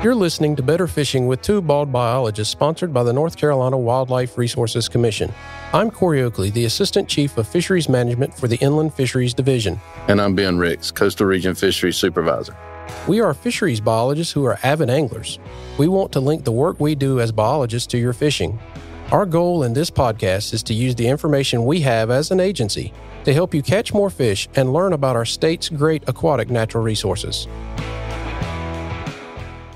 You're listening to Better Fishing with two bald biologists, sponsored by the North Carolina Wildlife Resources Commission. I'm Corey Oakley, the Assistant Chief of Fisheries Management for the Inland Fisheries Division. And I'm Ben Ricks, Coastal Region Fisheries Supervisor. We are fisheries biologists who are avid anglers. We want to link the work we do as biologists to your fishing. Our goal in this podcast is to use the information we have as an agency to help you catch more fish and learn about our state's great aquatic natural resources.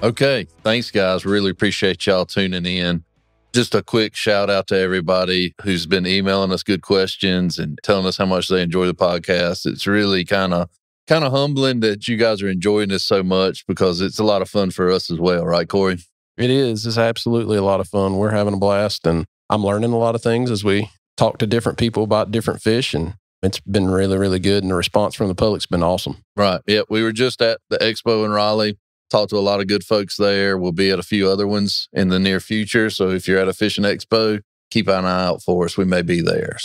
Okay, thanks guys. Really appreciate y'all tuning in. Just a quick shout out to everybody who's been emailing us good questions and telling us how much they enjoy the podcast. It's really kind of humbling that you guys are enjoying this so much, because it's a lot of fun for us as well, right, Corey? It is. It's absolutely a lot of fun. We're having a blast, and I'm learning a lot of things as we talk to different people about different fish, and it's been really, really good, and the response from the public's been awesome. Right. Yeah, we were just at the expo in Raleigh. Talked to a lot of good folks there. We'll be at a few other ones in the near future. So if you're at a fishing expo, keep an eye out for us. We may be there.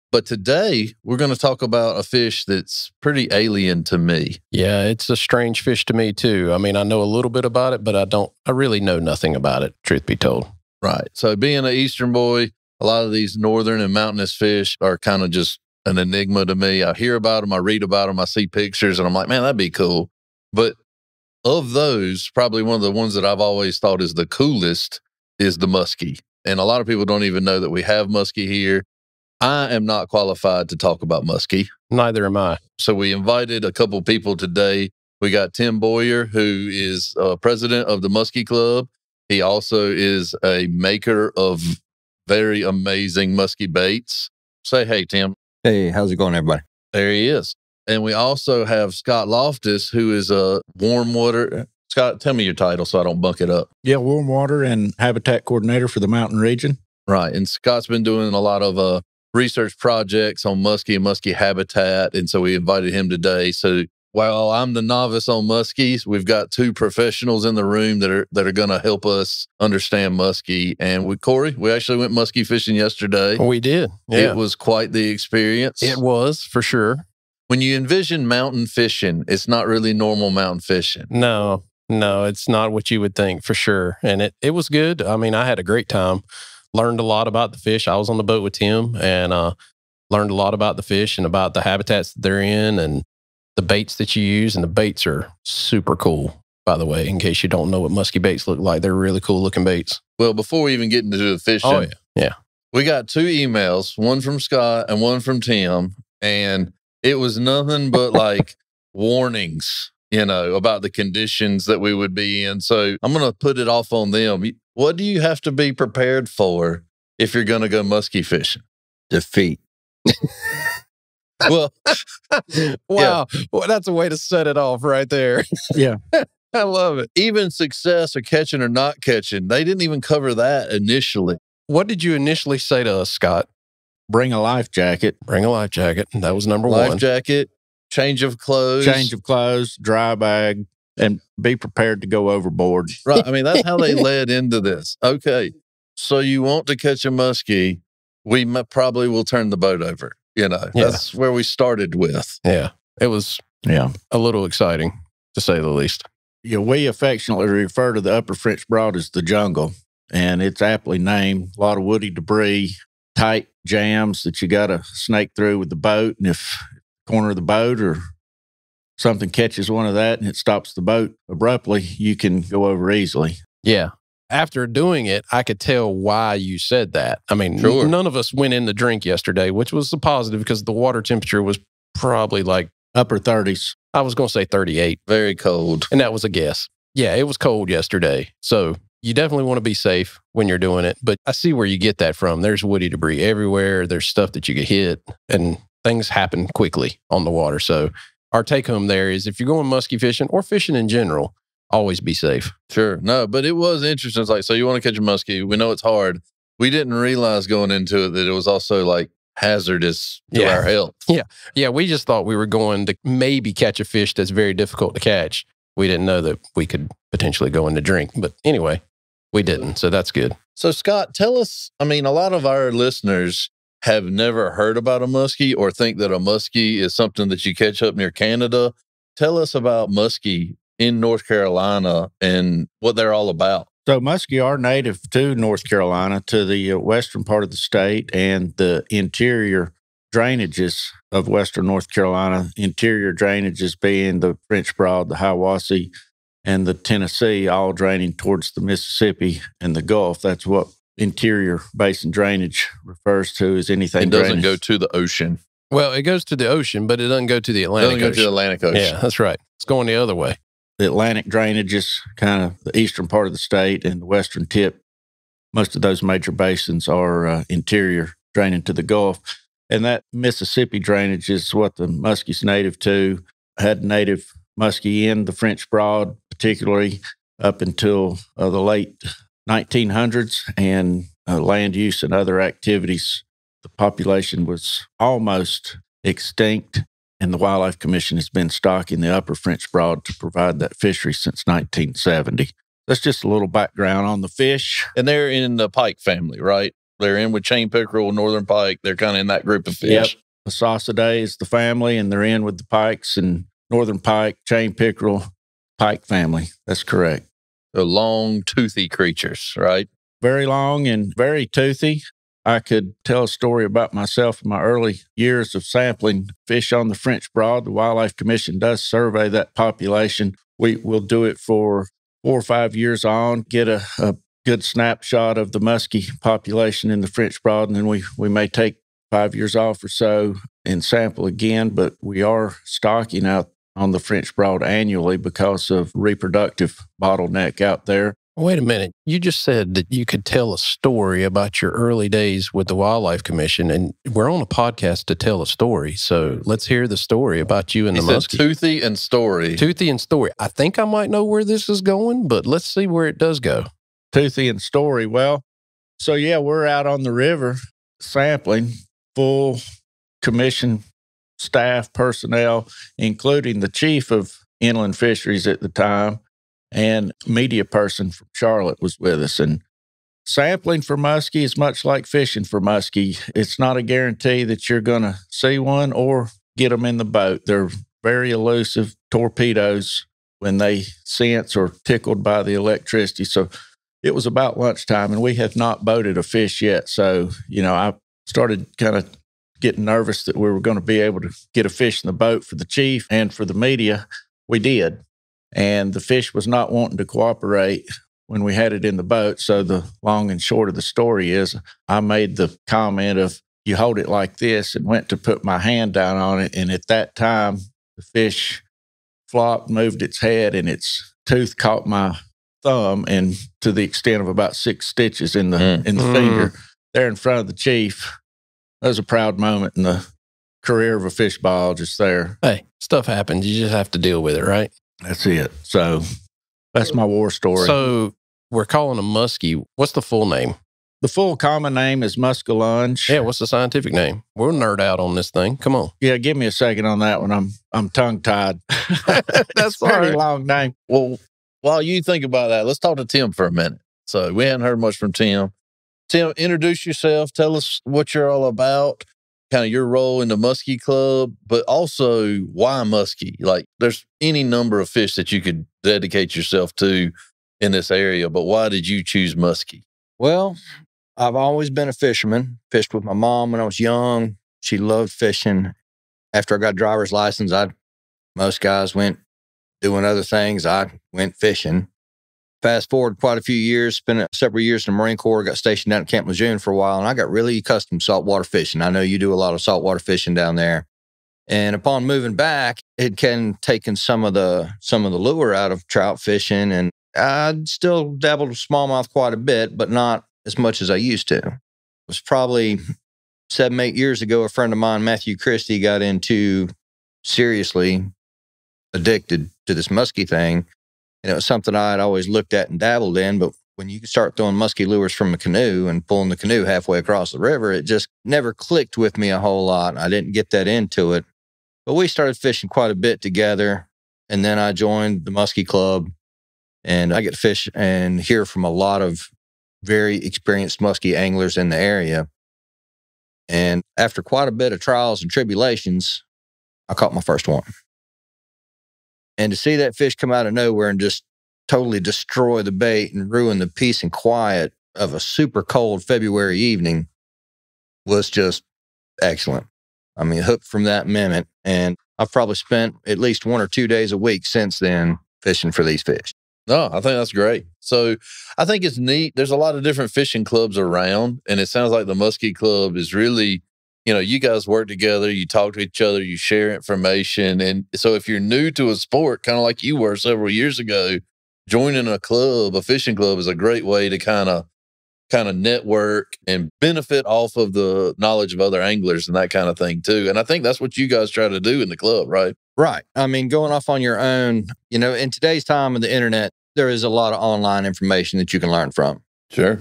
But today we're going to talk about a fish that's pretty alien to me. Yeah, it's a strange fish to me too. I mean, I know a little bit about it, but I really know nothing about it, truth be told. Right. So being an Eastern boy, a lot of these northern and mountainous fish are kind of just an enigma to me. I hear about them, I read about them, I see pictures, and I'm like, man, that'd be cool. But of those, probably one of the ones that I've always thought is the coolest is the muskie. And a lot of people don't even know that we have muskie here. I am not qualified to talk about muskie. Neither am I. So we invited a couple people today. We got Tim Boyer, who is president of the Muskie Club. He also is a maker of very amazing muskie baits. Say hey, Tim. Hey, how's it going, everybody? There he is. And we also have Scott Loftus, who is a warm water. Scott, tell me your title so I don't bunk it up. Yeah, warm water and habitat coordinator for the mountain region. Right. And Scott's been doing a lot of research projects on muskie and muskie habitat. And so we invited him today. So while I'm the novice on muskies, we've got two professionals in the room that are going to help us understand muskie. And Corey, we actually went muskie fishing yesterday. We did. Yeah. It was quite the experience. It was, for sure. When you envision mountain fishing, it's not really normal mountain fishing. No, it's not what you would think, for sure. And it was good. I mean, I had a great time. Learned a lot about the fish. I was on the boat with Tim and learned a lot about the fish and about the habitats that they're in and the baits that you use. And the baits are super cool, by the way, in case you don't know what muskie baits look like. They're really cool looking baits. Well, before we even get into the fishing, yeah. We got two emails, one from Scott and one from Tim. And it was nothing but like warnings, about the conditions that we would be in. So I'm going to put it off on them. What do you have to be prepared for if you're going to go muskie fishing? Defeat. Well, wow. Yeah. Well, that's a way to set it off right there. Yeah. I love it. Even success or catching or not catching, they didn't even cover that initially. What did you initially say to us, Scott? Bring a life jacket. Bring a life jacket. That was number one. Life jacket, change of clothes, dry bag, and be prepared to go overboard. Right. I mean, that's how they led into this. Okay. So you want to catch a muskie, we probably will turn the boat over. That's where we started with. Yeah. It was a little exciting, to say the least. Yeah, we affectionately refer to the Upper French Broad as the jungle, and it's aptly named. A lot of woody debris, tight jams that you got to snake through with the boat. And if the corner of the boat or something catches one of that and it stops the boat abruptly, you can go over easily. Yeah. After doing it, I could tell why you said that. I mean, sure. None of us went in the drink yesterday, which was a positive because the water temperature was probably like upper 30s. I was going to say 38. Very cold. And that was a guess. Yeah, it was cold yesterday. So you definitely want to be safe when you're doing it. But I see where you get that from. There's woody debris everywhere. There's stuff that you get hit and things happen quickly on the water. So our take home there is if you're going muskie fishing or fishing in general, always be safe. Sure. No, but it was interesting. It's like, so you want to catch a muskie. We know it's hard. We didn't realize going into it that it was also like hazardous to our health. Yeah. We just thought we were going to maybe catch a fish that's very difficult to catch. We didn't know that we could potentially go in the drink. But anyway, we didn't. So that's good. So Scott, tell us, I mean, a lot of our listeners have never heard about a muskie or think that a muskie is something that you catch up near Canada. Tell us about muskie in North Carolina and what they're all about? So muskie are native to North Carolina, to the western part of the state and the interior drainages of western North Carolina. Interior drainages being the French Broad, the Hiwassee, and the Tennessee, all draining towards the Mississippi and the Gulf. That's what interior basin drainage refers to, as anything. It doesn't drainage. go to the ocean. Well, it goes to the ocean, but it doesn't go to the It Atlantic doesn't go Ocean. to the Atlantic Ocean. Yeah, that's right. It's going the other way. The Atlantic drainage is kind of the eastern part of the state, and the western tip, most of those major basins are interior, draining to the Gulf. And that Mississippi drainage is what the muskie's native to. Had native muskie in the French Broad, particularly up until the late 1900s, and land use and other activities. The population was almost extinct, and the Wildlife Commission has been stocking the upper French Broad to provide that fishery since 1970. That's just a little background on the fish. And they're in the pike family, right? They're in with chain pickerel, northern pike. They're kind of in that group of fish. Yep. The Saucidae is the family, and they're in with the pikes and northern pike, chain pickerel, pike family. That's correct. They're long, toothy creatures, right? Very long and very toothy. I could tell a story about myself in my early years of sampling fish on the French Broad. The Wildlife Commission does survey that population. We will do it for 4 or 5 years on, get a good snapshot of the muskie population in the French Broad, and then we may take 5 years off or so and sample again. But we are stocking out on the French Broad annually because of reproductive bottleneck out there. Wait a minute. You just said that you could tell a story about your early days with the Wildlife Commission, and we're on a podcast to tell a story. So let's hear the story about you and He the said muskie. toothy and story. Toothy and story. I think I might know where this is going, but let's see where it does go. Toothy and story. Well, so yeah, we're out on the river sampling, full commission staff, personnel, including the chief of inland fisheries at the time, and media person from Charlotte was with us. And sampling for muskie is much like fishing for muskie. It's not a guarantee that you're going to see one or get them in the boat. They're very elusive torpedoes when they sense or tickled by the electricity. So it was about lunchtime, and we had not boated a fish yet. So, I started kind of getting nervous that we were going to be able to get a fish in the boat for the chief and for the media. We did. And the fish was not wanting to cooperate when we had it in the boat. So the long and short of the story is I made the comment of, you hold it like this, and went to put my hand down on it. And at that time, the fish flopped, moved its head, and its tooth caught my thumb, and to the extent of about 6 stitches in the finger there in front of the chief. That was a proud moment in the career of a fish biologist there. Hey, stuff happens. You just have to deal with it, right? That's it. So that's my war story. So we're calling them muskie. What's the full name? The full common name is muskellunge. Yeah, what's the scientific name? We'll nerd out on this thing. Come on. Yeah, give me a second on that one. I'm tongue-tied. That's a pretty all right. long name. Well, while you think about that, let's talk to Tim for a minute. So we hadn't heard much from Tim. Tim, introduce yourself. Tell us what you're all about, kind of your role in the Muskie Club, but also why muskie? Like, there's any number of fish that you could dedicate yourself to in this area, but why did you choose muskie? Well, I've always been a fisherman. Fished with my mom when I was young. She loved fishing. After I got a driver's license, most guys went doing other things. I went fishing. Fast forward quite a few years, spent several years in the Marine Corps, got stationed down at Camp Lejeune for a while, and I got really accustomed to saltwater fishing. I know you do a lot of saltwater fishing down there. And upon moving back, it can taken some of the lure out of trout fishing, and I still dabbled with smallmouth quite a bit, but not as much as I used to. It was probably 7-8 years ago, a friend of mine, Matthew Christie, got into seriously addicted to this muskie thing. And it was something I had always looked at and dabbled in, but when you start throwing muskie lures from a canoe and pulling the canoe halfway across the river, it just never clicked with me a whole lot. I didn't get that into it. But we started fishing quite a bit together, and then I joined the Muskie Club, and I get to fish and hear from a lot of very experienced muskie anglers in the area. And after quite a bit of trials and tribulations, I caught my first one. And to see that fish come out of nowhere and just totally destroy the bait and ruin the peace and quiet of a super cold February evening was just excellent. I mean, hooked from that minute. And I've probably spent at least 1 or 2 days a week since then fishing for these fish. No, I think that's great. So I think it's neat. There's a lot of different fishing clubs around, and it sounds like the Muskie Club is really, you guys work together, you talk to each other, you share information. And so if you're new to a sport, kind of like you were several years ago, joining a club, a fishing club, is a great way to kind of network and benefit off of the knowledge of other anglers and that kind of thing too. And I think that's what you guys try to do in the club, right? Right. I mean, going off on your own, in today's time of the internet, there is a lot of online information that you can learn from. Sure.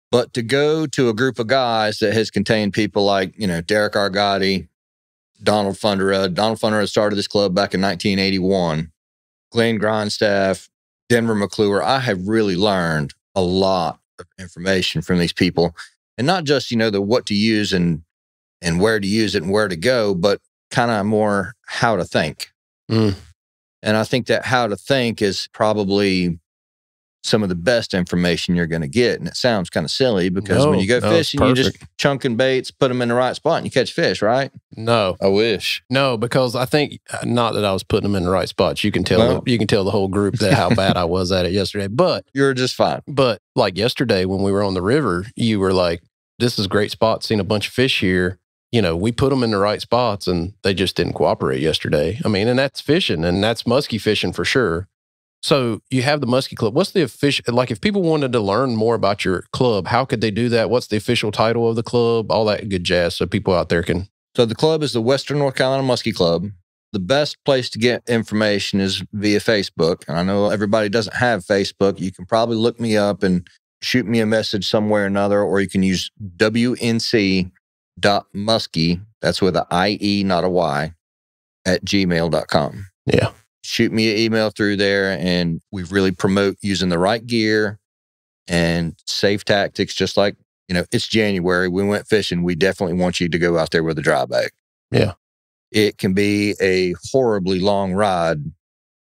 But to go to a group of guys that has contained people like, Derek Argotti, Donald Funderud. Donald Funderud started this club back in 1981. Glenn Grindstaff, Denver McClure. I have really learned a lot of information from these people. And not just, the what to use and where to use it and where to go, but kind of more how to think. And I think that how to think is probably some of the best information you're going to get. And it sounds kind of silly because when you go fishing, you just chunking baits, put them in the right spot and you catch fish, right? No. I wish. No, because I think, not that I was putting them in the right spots. You can tell the whole group that how bad I was at it yesterday. But you're just fine. But like yesterday when we were on the river, you were like, this is a great spot, seen a bunch of fish here. We put them in the right spots and they just didn't cooperate yesterday. I mean, and that's fishing and that's muskie fishing for sure. So you have the Muskie Club. What's the official, like if people wanted to learn more about your club, how could they do that? What's the official title of the club? All that good jazz so people out there can. So the club is the Western North Carolina Muskie Club. The best place to get information is via Facebook. And I know everybody doesn't have Facebook. You can probably look me up and shoot me a message somewhere or another, or you can use WNC.muskie, that's with an IE, not a Y, at gmail.com. Yeah. Shoot me an email through there, and we really promote using the right gear and safe tactics. Just like, it's January. We went fishing. We definitely want you to go out there with a dry bag. Yeah. It can be a horribly long ride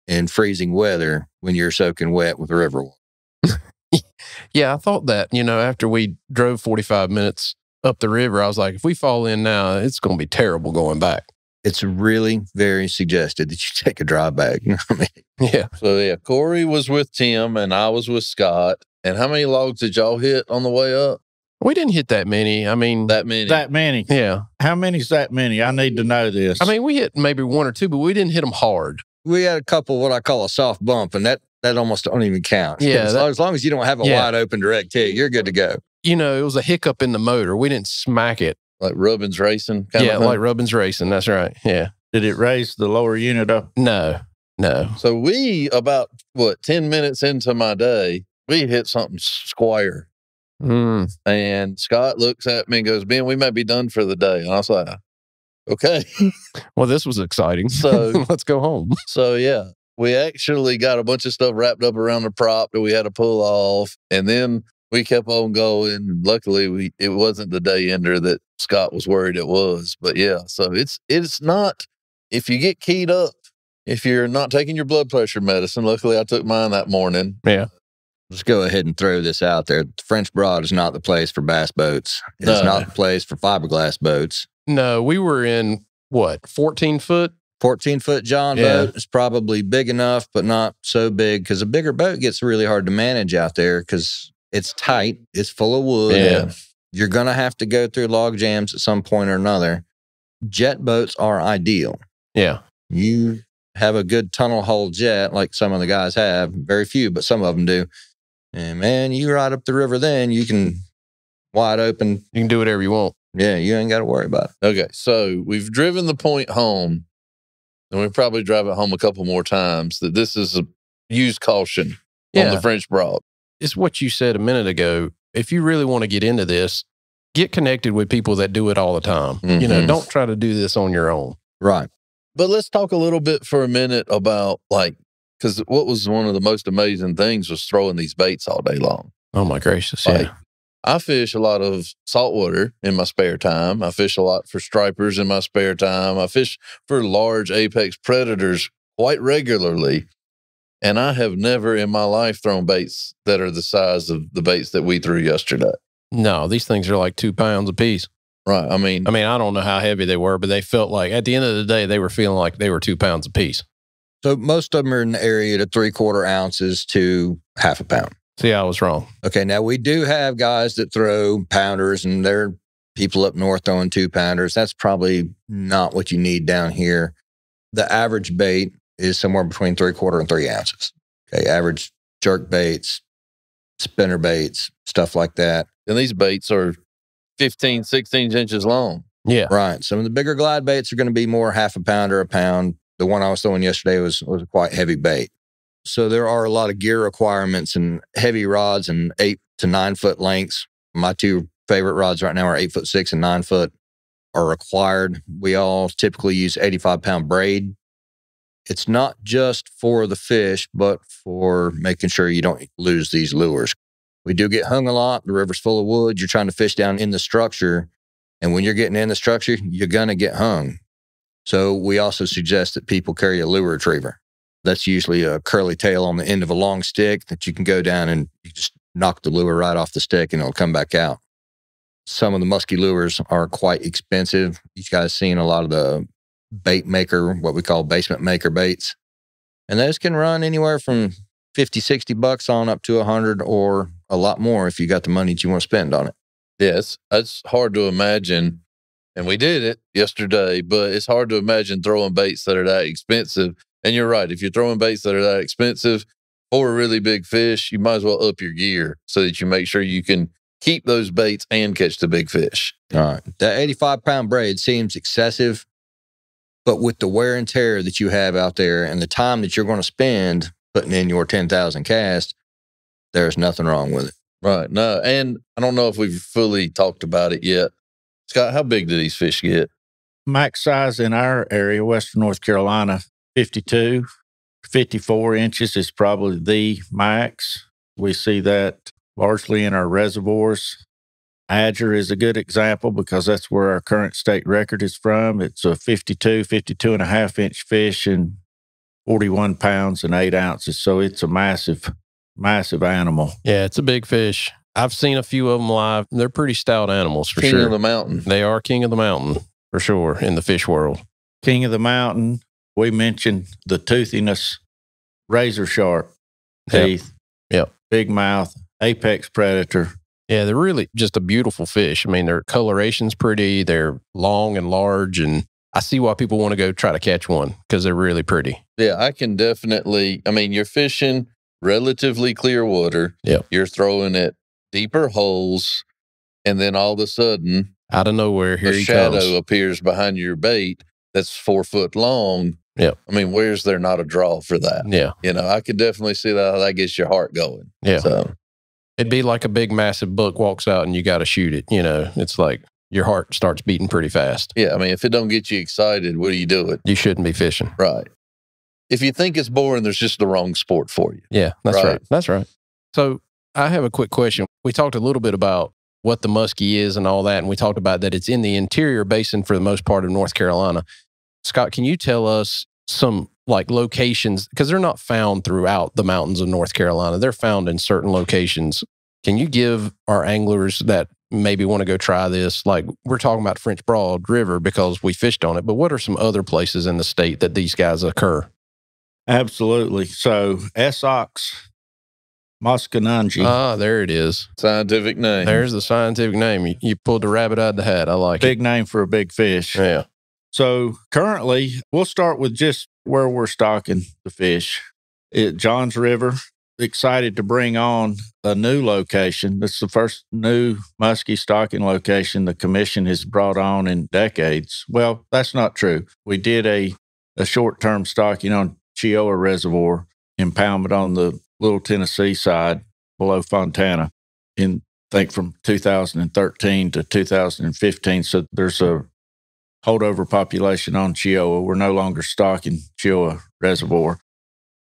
in freezing weather when you're soaking wet with river water. Yeah, I thought that, after we drove 45 minutes up the river, I was like, if we fall in now, it's going to be terrible going back. It's really very suggested that you take a dry bag. Yeah. So, Corey was with Tim and I was with Scott. And how many logs did y'all hit on the way up? We didn't hit that many. I mean, that many. That many. Yeah. How many's that many? I need to know this. I mean, we hit maybe 1 or 2, but we didn't hit them hard. We had a couple what I call a soft bump, and that almost don't even count. Yeah. As long as you don't have a wide open direct hit, you're good to go. It was a hiccup in the motor. We didn't smack it. Like Rubbins Racing? Like Rubbins Racing. That's right. Yeah. Did it raise the lower unit up? No. So we, about 10 minutes into my day, we hit something square. And Scott looks at me and goes, Ben, we might be done for the day. And I was like, okay. Well, this was exciting. So let's go home. So yeah, we actually got a bunch of stuff wrapped up around the prop that we had to pull off. And then we kept on going. Luckily, it wasn't the day ender that Scott was worried it was. But yeah, so it's not, if you get keyed up, if you're not taking your blood pressure medicine, luckily I took mine that morning. Yeah. Let's go ahead and throw this out there. French Broad is not the place for bass boats. It's not the place for fiberglass boats. No, we were in 14 foot? 14-foot John boat is probably big enough, but not so big because a bigger boat gets really hard to manage out there because it's tight. It's full of wood. Yeah. You're going to have to go through log jams at some point or another. Jet boats are ideal. Yeah. You have a good tunnel hull jet like some of the guys have. Very few, but some of them do. And man, you ride up the river then, you can wide open. You can do whatever you want. Yeah, you ain't got to worry about it. Okay, so we've driven the point home, and we'll probably drive it home a couple more times, that this is a use caution on the French Broad. It's what you said a minute ago. If you really want to get into this, get connected with people that do it all the time. Mm-hmm. Don't try to do this on your own. Right. But let's talk a little bit for a minute about because what was one of the most amazing things was throwing these baits all day long. Oh my gracious. Like, I fish a lot of saltwater in my spare time. I fish a lot for stripers in my spare time. I fish for large apex predators quite regularly. And I have never in my life thrown baits that are the size of the baits that we threw yesterday. No, these things are like 2 pounds a piece. Right. I mean, I don't know how heavy they were, but they felt like at the end of the day, they were feeling like they were 2 pounds a piece. So most of them are in the area to 3/4 ounces to half a pound. See, I was wrong. Okay, now we do have guys that throw pounders, and there are people up north throwing 2-pounders. That's probably not what you need down here. The average bait is somewhere between 3/4 and 3 ounces. Okay, average jerk baits, spinner baits, stuff like that. and these baits are 15, 16 inches long. Yeah. Right. Some of the bigger glide baits are going to be more half a pound or a pound. The one I was throwing yesterday was a quite heavy bait. So there are a lot of gear requirements and heavy rods and 8 to 9 foot lengths. My 2 favorite rods right now are 8'6" and 9 foot are required. We all typically use 85-pound braid. It's not just for the fish, but for making sure you don't lose these lures. We do get hung a lot. The river's full of wood. You're trying to fish down in the structure. And when you're getting in the structure, you're going to get hung. So we also suggest that people carry a lure retriever. That's usually a curly tail on the end of a long stick that you can go down and you just knock the lure right off the stick and it'll come back out. Some of the musky lures are quite expensive. You guys seen a lot of the bait maker, what we call basement maker baits. And those can run anywhere from 50, 60 bucks on up to 100 or a lot more if you got the money that you want to spend on it. Yes, it's hard to imagine. And we did it yesterday, but it's hard to imagine throwing baits that are that expensive. And you're right. If you're throwing baits that are that expensive for a really big fish, you might as well up your gear so that you make sure you can keep those baits and catch the big fish. All right. That 85-pound braid seems excessive, but with the wear and tear that you have out there and the time that you're going to spend putting in your 10,000 casts, there's nothing wrong with it. Right. No, and I don't know if we've fully talked about it yet. Scott, how big do these fish get? Max size in our area, Western North Carolina, 52, 54 inches is probably the max. We see that largely in our reservoirs. Adger is a good example because that's where our current state record is from. It's a 52 and a half inch fish and 41 pounds and 8 ounces. So it's a massive animal. Yeah, it's a big fish. I've seen a few of them live. They're pretty stout animals for King sure. of the mountain. They are king of the mountain for sure in the fish world. King of the mountain. We mentioned the toothiness, razor sharp teeth. Yep. Big mouth, apex predator. Yeah, they're really just a beautiful fish. I mean, their coloration's pretty. They're long and large, and I see why people want to go try to catch one because they're really pretty. Yeah, I can definitely. I mean, you're fishing relatively clear water. Yeah. You're throwing at deeper holes, and then all of a sudden, Out of nowhere, here a he shadow comes. appears behind your bait that's 4 foot long. Yeah. I mean, where's there not a draw for that? Yeah. You know, I could definitely see that gets your heart going. Yeah. So, It'd be like a big, massive buck walks out and you got to shoot it. You know, it's like your heart starts beating pretty fast. yeah, I mean, if it don't get you excited, what are you doing? You shouldn't be fishing. Right. If you think it's boring, there's just the wrong sport for you. Yeah, that's Right. right. That's right. So I have a quick question. We talked a little bit about what the muskie is and all that, and we talked about that it's in the interior basin for the most part of North Carolina. Scott, can you tell us some like locations, because they're not found throughout the mountains of North Carolina. They're found in certain locations. Can you give our anglers that maybe want to go try this, like we're talking about French Broad River because we fished on it, but what are some other places in the state that these guys occur? Absolutely. So Essex, Mosconungi. Ah, there it is. Scientific name. There's the scientific name. You pulled the rabbit out of the hat. I like big name for a big fish. it. Yeah. So currently, we'll start with just where we're stocking the fish. Johns River, excited to bring on a new location. This is the first new muskie stocking location the commission has brought on in decades. Well, that's not true. We did a short-term stocking on Chioa Reservoir, impoundment on the Little Tennessee side below Fontana in, I think, from 2013 to 2015. So there's a holdover population on Chioa. We're no longer stocking Chioa Reservoir.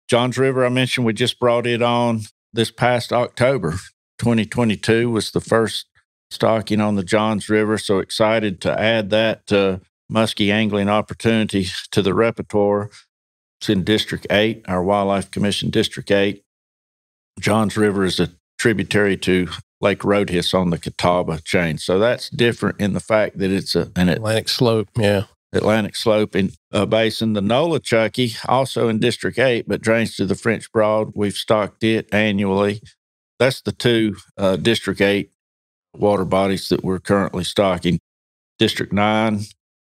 Johns River, I mentioned, we just brought it on this past October. 2022 was the first stocking on the Johns River. So excited to add that muskie angling opportunity to the repertoire. It's in District 8, our Wildlife Commission District 8. Johns River is a tributary to Lake Roadhiss on the Catawba chain. So that's different in the fact that it's an Atlantic slope, yeah. Atlantic slope in basin. The Nolichucky, also in District 8, but drains to the French Broad. We've stocked it annually. That's the two District 8 water bodies that we're currently stocking. District 9,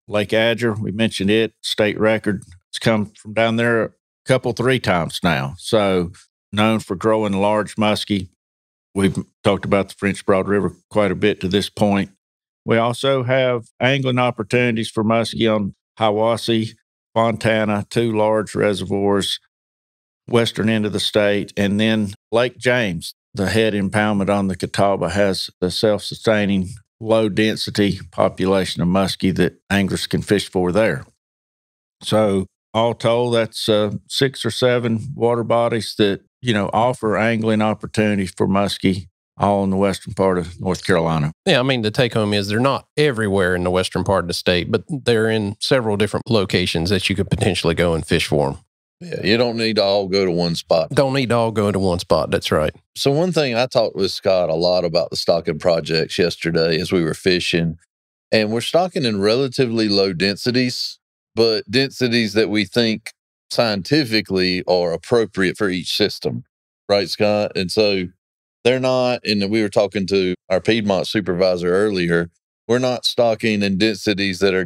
Lake Adger, we mentioned it, state record. It's come from down there a couple, 3 times now. So known for growing large muskie. We've talked about the French Broad River quite a bit to this point. We also have angling opportunities for muskie on Hiwassee, Fontana, 2 large reservoirs, western end of the state, and then Lake James. The head impoundment on the Catawba has a self-sustaining, low-density population of muskie that anglers can fish for there. So all told, that's 6 or 7 water bodies that, offer angling opportunities for muskie, all in the western part of North Carolina. Yeah, I mean, the take home is they're not everywhere in the western part of the state, but they're in several different locations that you could potentially go and fish for them. Yeah, you don't need to all go to one spot. Don't need to all go to one spot. That's right. So one thing, I talked with Scott a lot about the stocking projects yesterday as we were fishing, and we're stocking in relatively low densities, but densities that we think scientifically are appropriate for each system. Right, Scott? And so they're not, and we were talking to our Piedmont supervisor earlier, we're not stocking in densities that are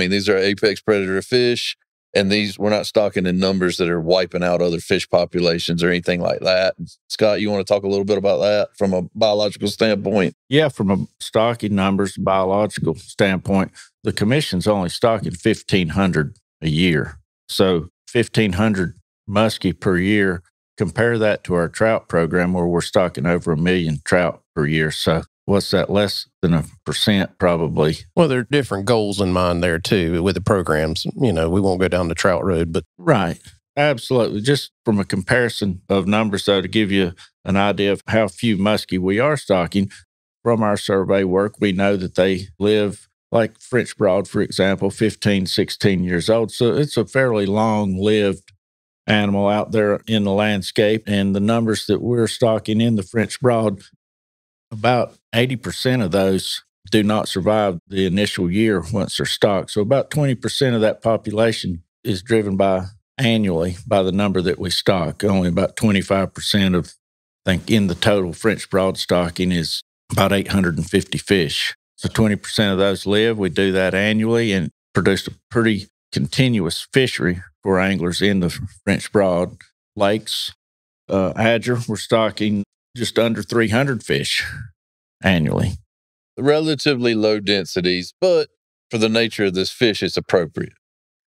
these are apex predator fish. And we're not stocking in numbers that are wiping out other fish populations or anything like that. Scott, you want to talk a little bit about that from a biological standpoint? Yeah, from a stocking numbers, biological standpoint, the commission's only stocking 1,500 a year. So 1,500 muskie per year. Compare that to our trout program where we're stocking over 1 million trout per year. So what's that, less than 1% probably? Well, there are different goals in mind there too with the programs. We won't go down the trout road, but. Right. Absolutely. Just from a comparison of numbers, though, to give you an idea of how few muskie we are stocking, from our survey work, we know that they live, like French Broad, for example, 15, 16 years old. So it's a fairly long-lived animal out there in the landscape. And the numbers that we're stocking in the French Broad, about 80% of those do not survive the initial year once they're stocked. So about 20% of that population is driven annually by the number that we stock. Only about 25% of, I think, in the total French Broad stocking is about 850 fish. So 20% of those live. We do that annually and produce a pretty continuous fishery for anglers in the French Broad lakes. Adger, we're stocking just under 300 fish annually. Relatively low densities, but for the nature of this fish, it's appropriate.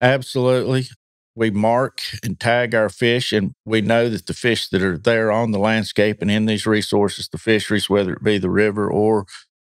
Absolutely. We mark and tag our fish, and we know that the fish that are there on the landscape and in these resources, the fisheries, whether it be the river or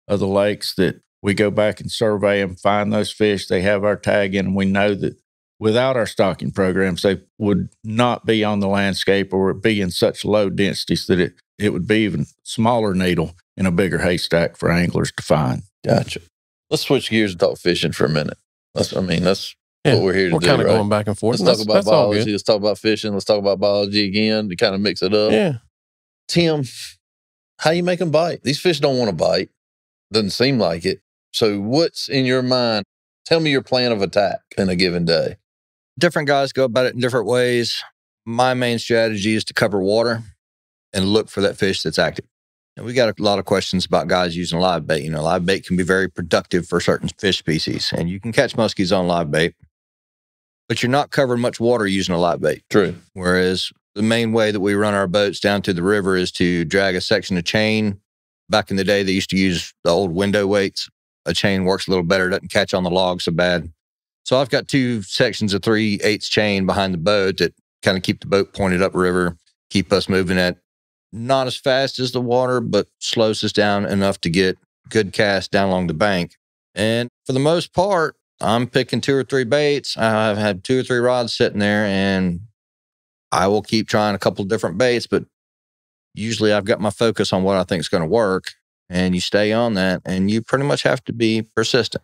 the lakes, that we go back and survey them, find those fish, they have our tag in, and we know that without our stocking programs, they would not be on the landscape or be in such low densities that it would be even smaller needle in a bigger haystack for anglers to find. Gotcha. Let's switch gears and talk fishing for a minute. That's what we're here to do. We're kind of going back and forth. Let's talk about biology. Let's talk about fishing. Let's talk about biology again to kind of mix it up. Yeah. Tim, how you make them bite? These fish don't want to bite. Doesn't seem like it. So what's in your mind? Tell me your plan of attack in a given day. Different guys go about it in different ways. My main strategy is to cover water and look for that fish that's active. And we got a lot of questions about guys using live bait. Live bait can be very productive for certain fish species, and you can catch muskies on live bait, but you're not covering much water using a live bait. True. Whereas the main way that we run our boats down to the river is to drag a section of chain. Back in the day, they used to use the old window weights. A chain works a little better, doesn't catch on the log so bad. So I've got 2 sections of 3/8 chain behind the boat that kind of keep the boat pointed upriver, keep us moving at not as fast as the water, but slows us down enough to get good cast down along the bank. And for the most part, I'm picking 2 or 3 baits. I've had 2 or 3 rods sitting there, and I will keep trying a couple of different baits, but usually I've got my focus on what I think is going to work, and you stay on that, and you pretty much have to be persistent.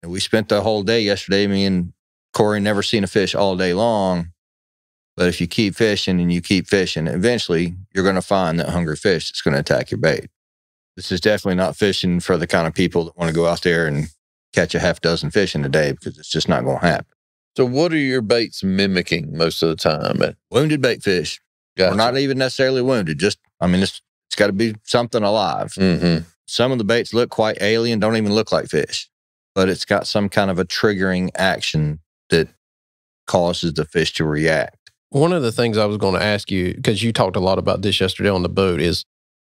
And we spent the whole day yesterday, me and Corey never seen a fish all day long, But if you keep fishing and you keep fishing, eventually you're going to find that hungry fish that's going to attack your bait. This is definitely not fishing for the kind of people that want to go out there and catch a half dozen fish in a day, because it's just not going to happen. So what are your baits mimicking most of the time? Wounded bait fish. Gotcha. Or not even necessarily wounded. Just, it's got to be something alive. Mm-hmm. Some of the baits look quite alien, don't even look like fish, but it's got some kind of a triggering action that causes the fish to react. One of the things I was going to ask you, because you talked a lot about this yesterday on the boat, is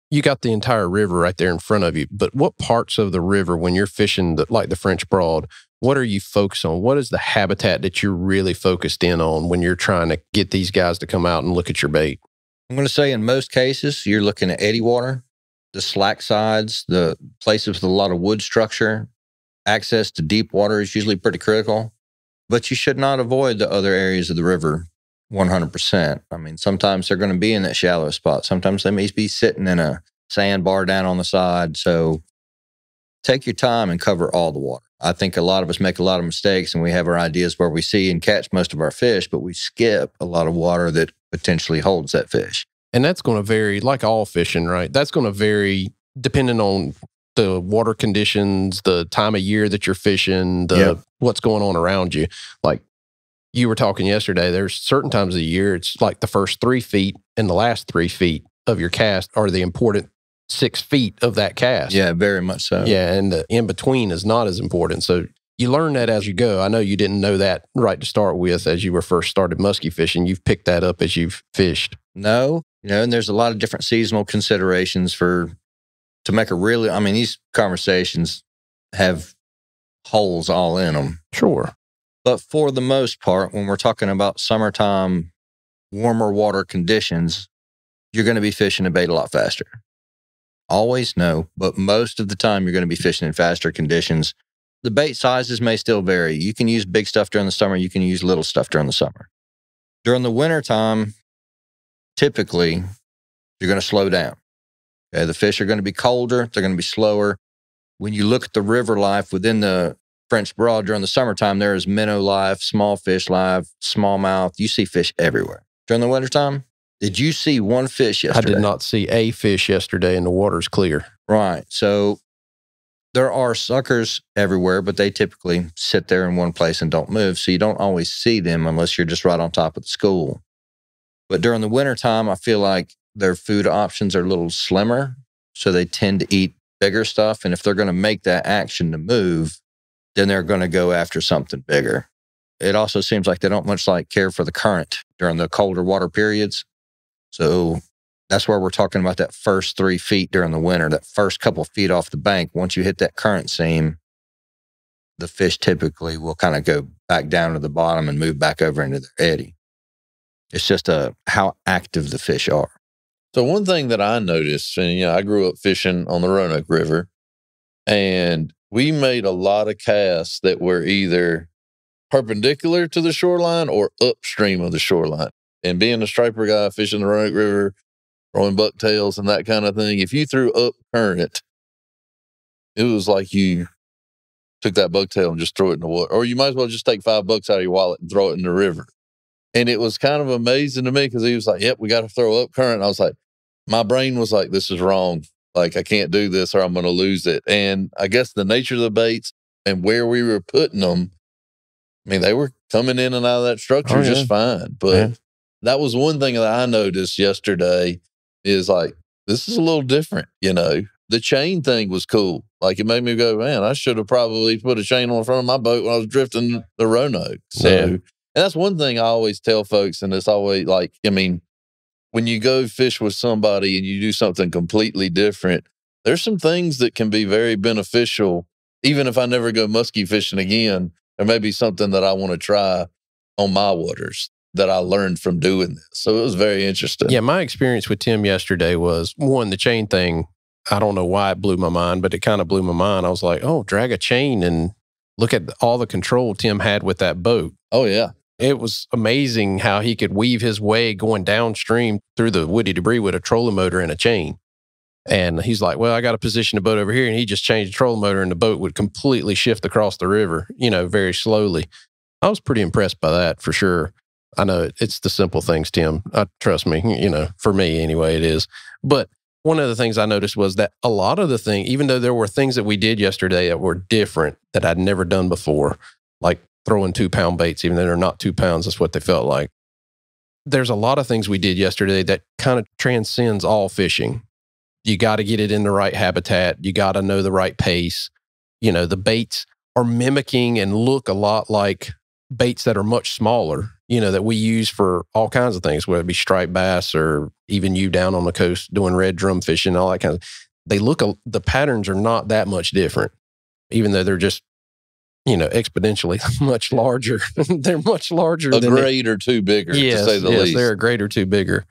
you got the entire river right there in front of you. But what parts of the river, when you're fishing like the French Broad, what are you focused on? What is the habitat that you're really focused in on when you're trying to get these guys to come out and look at your bait? I'm going to say in most cases, you're looking at eddy water, the slack sides, the places with a lot of wood structure. Access to deep water is usually pretty critical, but you should not avoid the other areas of the river 100%. Sometimes they're going to be in that shallow spot. Sometimes they may be sitting in a sandbar down on the side. So take your time and cover all the water. I think a lot of us make a lot of mistakes, and we have our ideas where we see and catch most of our fish, but we skip a lot of water that potentially holds that fish. And that's going to vary, like all fishing, right? That's going to vary depending on the water conditions, the time of year that you're fishing, what's going on around you. Like you were talking yesterday, there's certain times of the year, it's like the first 3 feet and the last 3 feet of your cast are the important 6 feet of that cast. Yeah, very much so. Yeah, and the in between is not as important. So you learn that as you go. I know you didn't know that right to start with as you were first started muskie fishing. You've picked that up as you've fished. No, and there's a lot of different seasonal considerations to make a really, these conversations have holes all in them. Sure. But for the most part, when we're talking about summertime, warmer water conditions, you're going to be fishing a bait a lot faster. Always no, but most of the time you're going to be fishing in faster conditions. The bait sizes may still vary. You can use big stuff during the summer. You can use little stuff during the summer. During the wintertime, typically, you're going to slow down. Okay, the fish are going to be colder. They're going to be slower. When you look at the river life within the French Broad during the summertime, there is minnow life, small fish life, smallmouth. You see fish everywhere. During the wintertime, did you see one fish yesterday? I did not see a fish yesterday, and the water's clear. Right. So there are suckers everywhere, but they typically sit there in one place and don't move. So you don't always see them unless you're just right on top of the school. But during the wintertime, I feel like their food options are a little slimmer. So they tend to eat bigger stuff. And if they're going to make that action to move, then they're going to go after something bigger. It also seems like they don't much care for the current during the colder water periods. So that's where we're talking about that first 3 feet during the winter, that first couple feet off the bank. Once you hit that current seam, the fish typically will kind of go back down to the bottom and move back over into their eddy. It's just how active the fish are. So one thing that I noticed, and I grew up fishing on the Roanoke River, and we made a lot of casts that were either perpendicular to the shoreline or upstream of the shoreline. And being a striper guy fishing the Roanoke River, throwing bucktails and that kind of thing, if you threw up current, it was like you took that bucktail and just threw it in the water. Or you might as well just take $5 out of your wallet and throw it in the river. And it was kind of amazing to me because he was like, yep, we got to throw up current. And I was like, my brain was like, this is wrong. Like, I can't do this or I'm going to lose it. And I guess the nature of the baits and where we were putting them, they were coming in and out of that structure just fine. But that was one thing that I noticed yesterday is like, this is a little different, The chain thing was cool. Like, it made me go, man, I should have probably put a chain on the front of my boat when I was drifting the Roanoke. So, and that's one thing I always tell folks, and it's always like, when you go fish with somebody and you do something completely different, there's some things that can be very beneficial. Even if I never go muskie fishing again, there may be something that I want to try on my waters that I learned from doing this. So it was very interesting. Yeah, my experience with Tim yesterday was, one, the chain thing. I don't know why it blew my mind, but it kind of blew my mind. I was like, oh, drag a chain and look at all the control Tim had with that boat. Oh, yeah. It was amazing how he could weave his way going downstream through the woody debris with a trolling motor and a chain. And he's like, well, I got to position the boat over here. And he just changed the trolling motor and the boat would completely shift across the river, very slowly. I was pretty impressed by that for sure. I know it's the simple things, Tim. Trust me, for me anyway, it is. But one of the things I noticed was that a lot of the things, even though there were things that we did yesterday that were different that I'd never done before, like throwing 2-pound baits, even though they're not 2 pounds, that's what they felt like. There's a lot of things we did yesterday that kind of transcends all fishing. You got to get it in the right habitat. You got to know the right pace. The baits are mimicking and look a lot like baits that are much smaller, that we use for all kinds of things, whether it be striped bass or even you down on the coast doing red drum fishing, all that kind of. The patterns are not that much different, even though they're just, exponentially much larger. They're much larger. A grade or two bigger, to say the least. They're a grade or two bigger.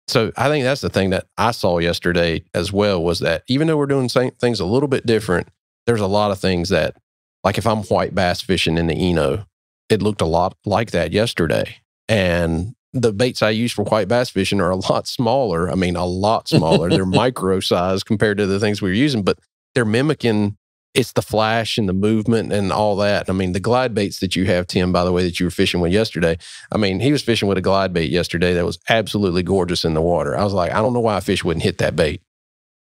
So I think that's the thing that I saw yesterday as well, was that even though we're doing things a little bit different, there's a lot of things that, like if I'm white bass fishing in the Eno, it looked a lot like that yesterday. And the baits I use for white bass fishing are a lot smaller. I mean, a lot smaller. They're micro size compared to the things we were using, but they're mimicking. It's the flash and the movement and all that. I mean, the glide baits that you have, Tim, by the way, that you were fishing with yesterday. I mean, he was fishing with a glide bait yesterday that was absolutely gorgeous in the water. I was like, I don't know why a fish wouldn't hit that bait.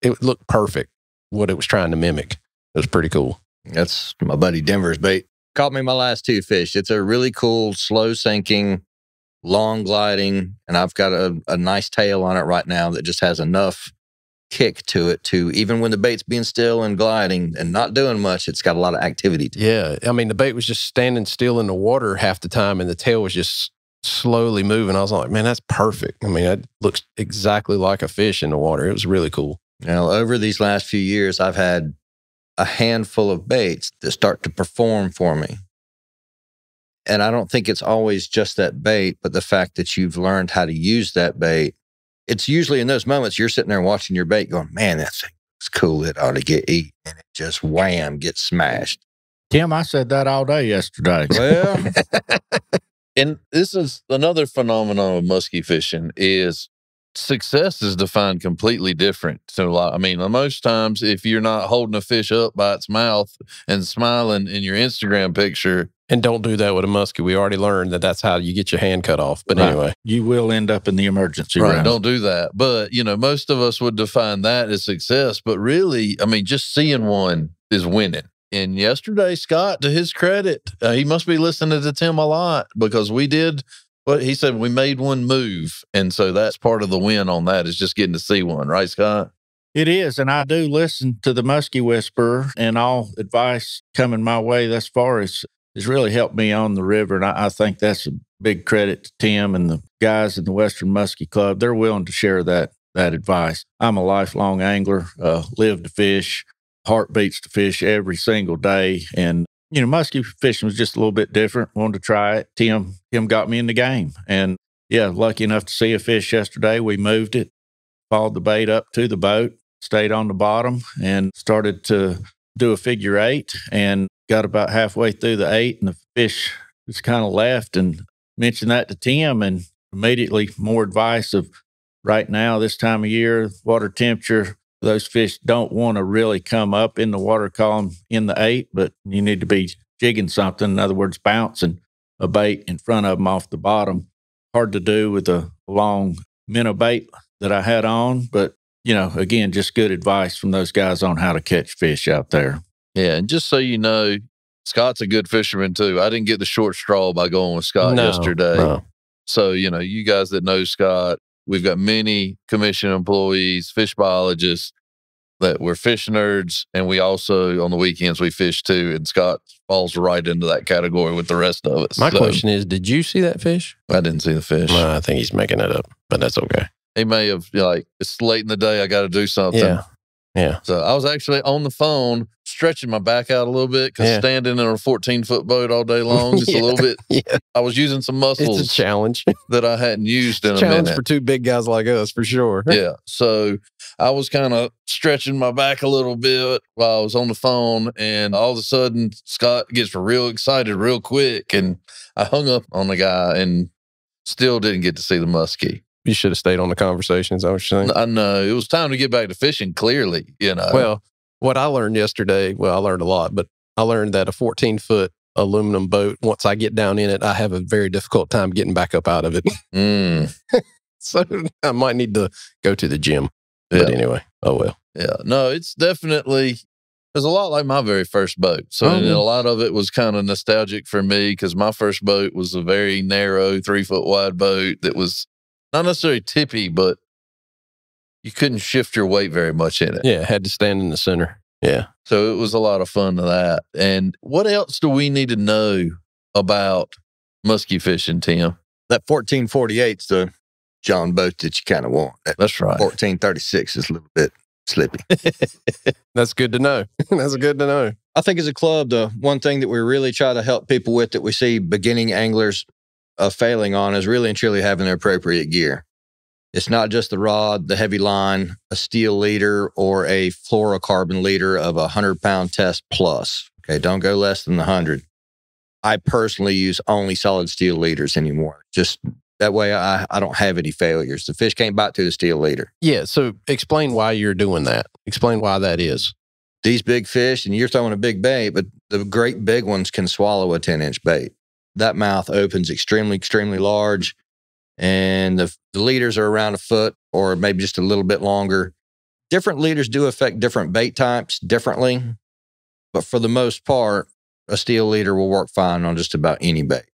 It looked perfect, what it was trying to mimic. It was pretty cool. That's my buddy Denver's bait. Caught me my last 2 fish. It's a really cool, slow sinking, long gliding, and I've got a nice tail on it right now that just has enough kick to it to, even when the bait's being still and gliding and not doing much, it's got a lot of activity to it. Yeah. I mean, the bait was just standing still in the water half the time and the tail was just slowly moving. I was like, man, that's perfect. I mean, it looks exactly like a fish in the water. It was really cool. Now, over these last few years, I've had a handful of baits that start to perform for me. And I don't think it's always just that bait, but the fact that you've learned how to use that bait. It's usually in those moments you're sitting there watching your bait going, man, that thing looks cool. It ought to get eaten. And it just wham, gets smashed. Tim, I said that all day yesterday. Well, And this is another phenomenon of muskie fishing is success is defined completely different. So, I mean, most times if you're not holding a fish up by its mouth and smiling in your Instagram picture. And don't do that with a muskie. We already learned that that's how you get your hand cut off. But anyway. You will end up in the emergency room. Don't do that. But, most of us would define that as success. But really, I mean, just seeing one is winning. And yesterday, Scott, to his credit, he must be listening to Tim a lot because we did what he said. We made one move. And so that's part of the win on that is just getting to see one. Right, Scott? It is. And I do listen to the Muskie Whisperer, and all advice coming my way thus far has really helped me on the river. And I think that's a big credit to Tim and the guys in the Western Muskie Club. They're willing to share that advice. I'm a lifelong angler, live to fish, heart beats to fish every single day. And, muskie fishing was just a little bit different. Wanted to try it. Tim got me in the game. And yeah, lucky enough to see a fish yesterday. We moved it, followed the bait up to the boat, stayed on the bottom, and started to do a figure 8 and got about halfway through the 8 and the fish just kind of left, and mentioned that to Tim, and immediately more advice of right now, this time of year, water temperature, those fish don't want to really come up in the water column in the 8, but you need to be jigging something. In other words, bouncing a bait in front of them off the bottom. Hard to do with a long minnow bait that I had on, but again, just good advice from those guys on how to catch fish out there. Yeah, and just so you know, Scott's a good fisherman too. I didn't get the short straw by going with Scott yesterday. No. So, you guys that know Scott, we've got many commission employees, fish biologists that we're fish nerds, and we also, on the weekends, we fish too, and Scott falls right into that category with the rest of us. My question is, did you see that fish? I didn't see the fish. Well, I think he's making it up, but that's okay. He may have, it's late in the day, I got to do something. Yeah. So I was actually on the phone stretching my back out a little bit because standing in a 14-foot boat all day long, just a little bit. Yeah. I was using some muscles. It's a challenge that I hadn't used in a challenge minute. for 2 big guys like us, for sure. Yeah. So I was kind of stretching my back a little bit while I was on the phone, and all of a sudden Scott gets real excited real quick, and I hung up on the guy and still didn't get to see the muskie. You should have stayed on the conversation. Is that what you're saying? I know. It was time to get back to fishing, clearly, Well, what I learned yesterday, I learned a lot, but I learned that a 14-foot aluminum boat. Once I get down in it, I have a very difficult time getting back up out of it. So I might need to go to the gym. But anyway, oh well. Yeah. No, it's definitely, it's a lot like my very first boat. So and a lot of it was kind of nostalgic for me because my first boat was a very narrow 3-foot wide boat that was not necessarily tippy, but you couldn't shift your weight very much in it. Yeah, had to stand in the center. Yeah. So it was a lot of fun to that. And what else do we need to know about muskie fishing, Tim? That 1448's the John boat that you kind of want. That's right. 1436 is a little bit slippy. That's good to know. That's good to know. I think as a club, the one thing that we really try to help people with that we see beginning anglers failing on is really and truly having the appropriate gear. It's not just the rod, the heavy line, a steel leader, or a fluorocarbon leader of 100-pound test plus. Okay, don't go less than 100. I personally use only solid steel leaders anymore. Just that way I don't have any failures. The fish can't bite through the steel leader. Yeah, so explain why you're doing that. Explain why that is. These big fish, and you're throwing a big bait, but the great big ones can swallow a 10-inch bait. That mouth opens extremely, extremely large, and the leaders are around a foot or maybe just a little bit longer. Different leaders do affect different bait types differently, but for the most part, a steel leader will work fine on just about any bait.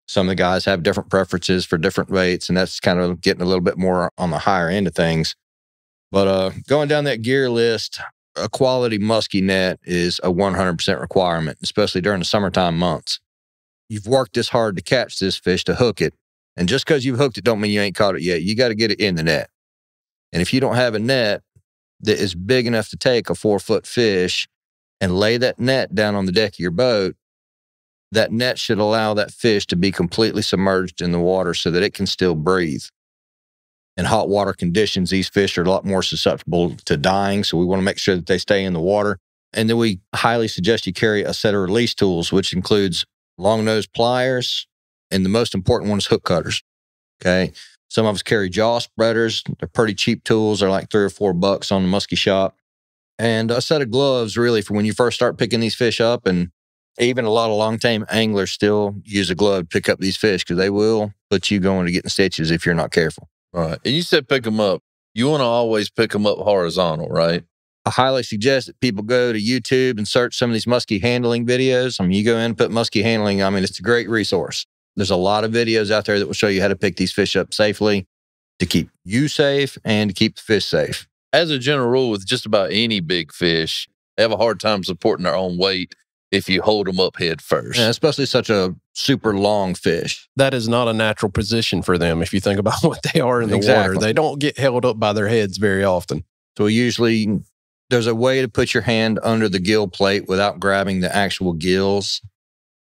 Some of the guys have different preferences for different baits, and that's kind of getting a little bit more on the higher end of things. But going down that gear list, a quality muskie net is a 100% requirement, especially during the summertime months. You've worked this hard to catch this fish, to hook it. And just because you've hooked it don't mean you ain't caught it yet. You got to get it in the net. And if you don't have a net that is big enough to take a 4-foot fish and lay that net down on the deck of your boat, that net should allow that fish to be completely submerged in the water so that it can still breathe. In hot water conditions, these fish are a lot more susceptible to dying, so we want to make sure that they stay in the water. And then we highly suggest you carry a set of release tools, which includes long-nose pliers, and the most important one is hook cutters. Okay. Some of us carry jaw spreaders. They're pretty cheap tools. They're like $3 or $4 on the muskie shop. And a set of gloves, really, for when you first start picking these fish up. And even a lot of long-time anglers still use a glove to pick up these fish because they will put you going to getting stitches if you're not careful. All right. And you said pick them up. You want to always pick them up horizontal, right? I highly suggest that people go to YouTube and search some of these muskie handling videos. I mean, you go in and put muskie handling. I mean, it's a great resource. There's a lot of videos out there that will show you how to pick these fish up safely to keep you safe and to keep the fish safe. As a general rule, with just about any big fish, they have a hard time supporting their own weight if you hold them up head first. Yeah, especially such a super long fish. That is not a natural position for them if you think about what they are in the water. They don't get held up by their heads very often. So usually there's a way to put your hand under the gill plate without grabbing the actual gills.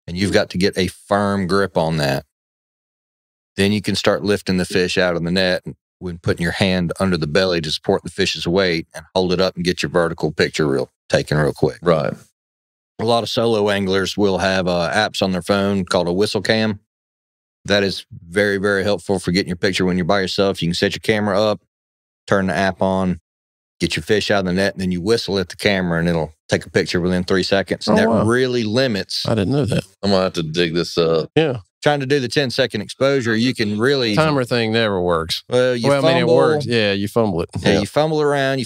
And you've got to get a firm grip on that. Then you can start lifting the fish out of the net when putting your hand under the belly to support the fish's weight and hold it up and get your vertical picture taken real quick. Right. A lot of solo anglers will have apps on their phone called a whistle cam. That is very, very helpful for getting your picture when you're by yourself. You can set your camera up, turn the app on, get your fish out of the net, and then you whistle at the camera and it'll take a picture within 3 seconds. And that really limits. I didn't know that. I'm going to have to dig this up. Yeah. Trying to do the 10-second exposure, you can really... Timer thing never works. Well, I mean, it works. Yeah, you fumble it. Yeah, you fumble around,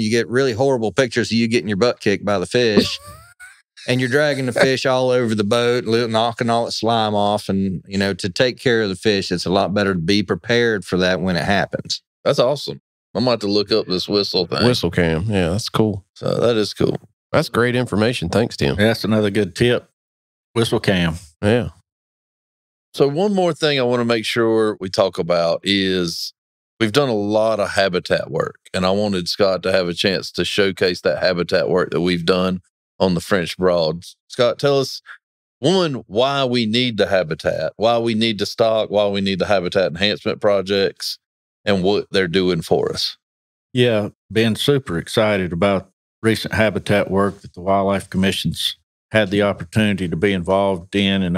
you get really horrible pictures of you getting your butt kicked by the fish. And you're dragging the fish all over the boat, knocking all its slime off. And, to take care of the fish, it's a lot better to be prepared for that when it happens. That's awesome. I'm going to have to look up this whistle thing. Whistle cam. Yeah, that's cool. So that is cool. That's great information. Thanks, Tim. Yeah, that's another good tip. Whistle cam. Yeah. So one more thing I want to make sure we talk about is we've done a lot of habitat work. And I wanted Scott to have a chance to showcase that habitat work that we've done on the French Broad. Scott, tell us, one, why we need the habitat, why we need the stock, why we need the habitat enhancement projects, and what they're doing for us. Yeah, been super excited about recent habitat work that the Wildlife Commission's had the opportunity to be involved in and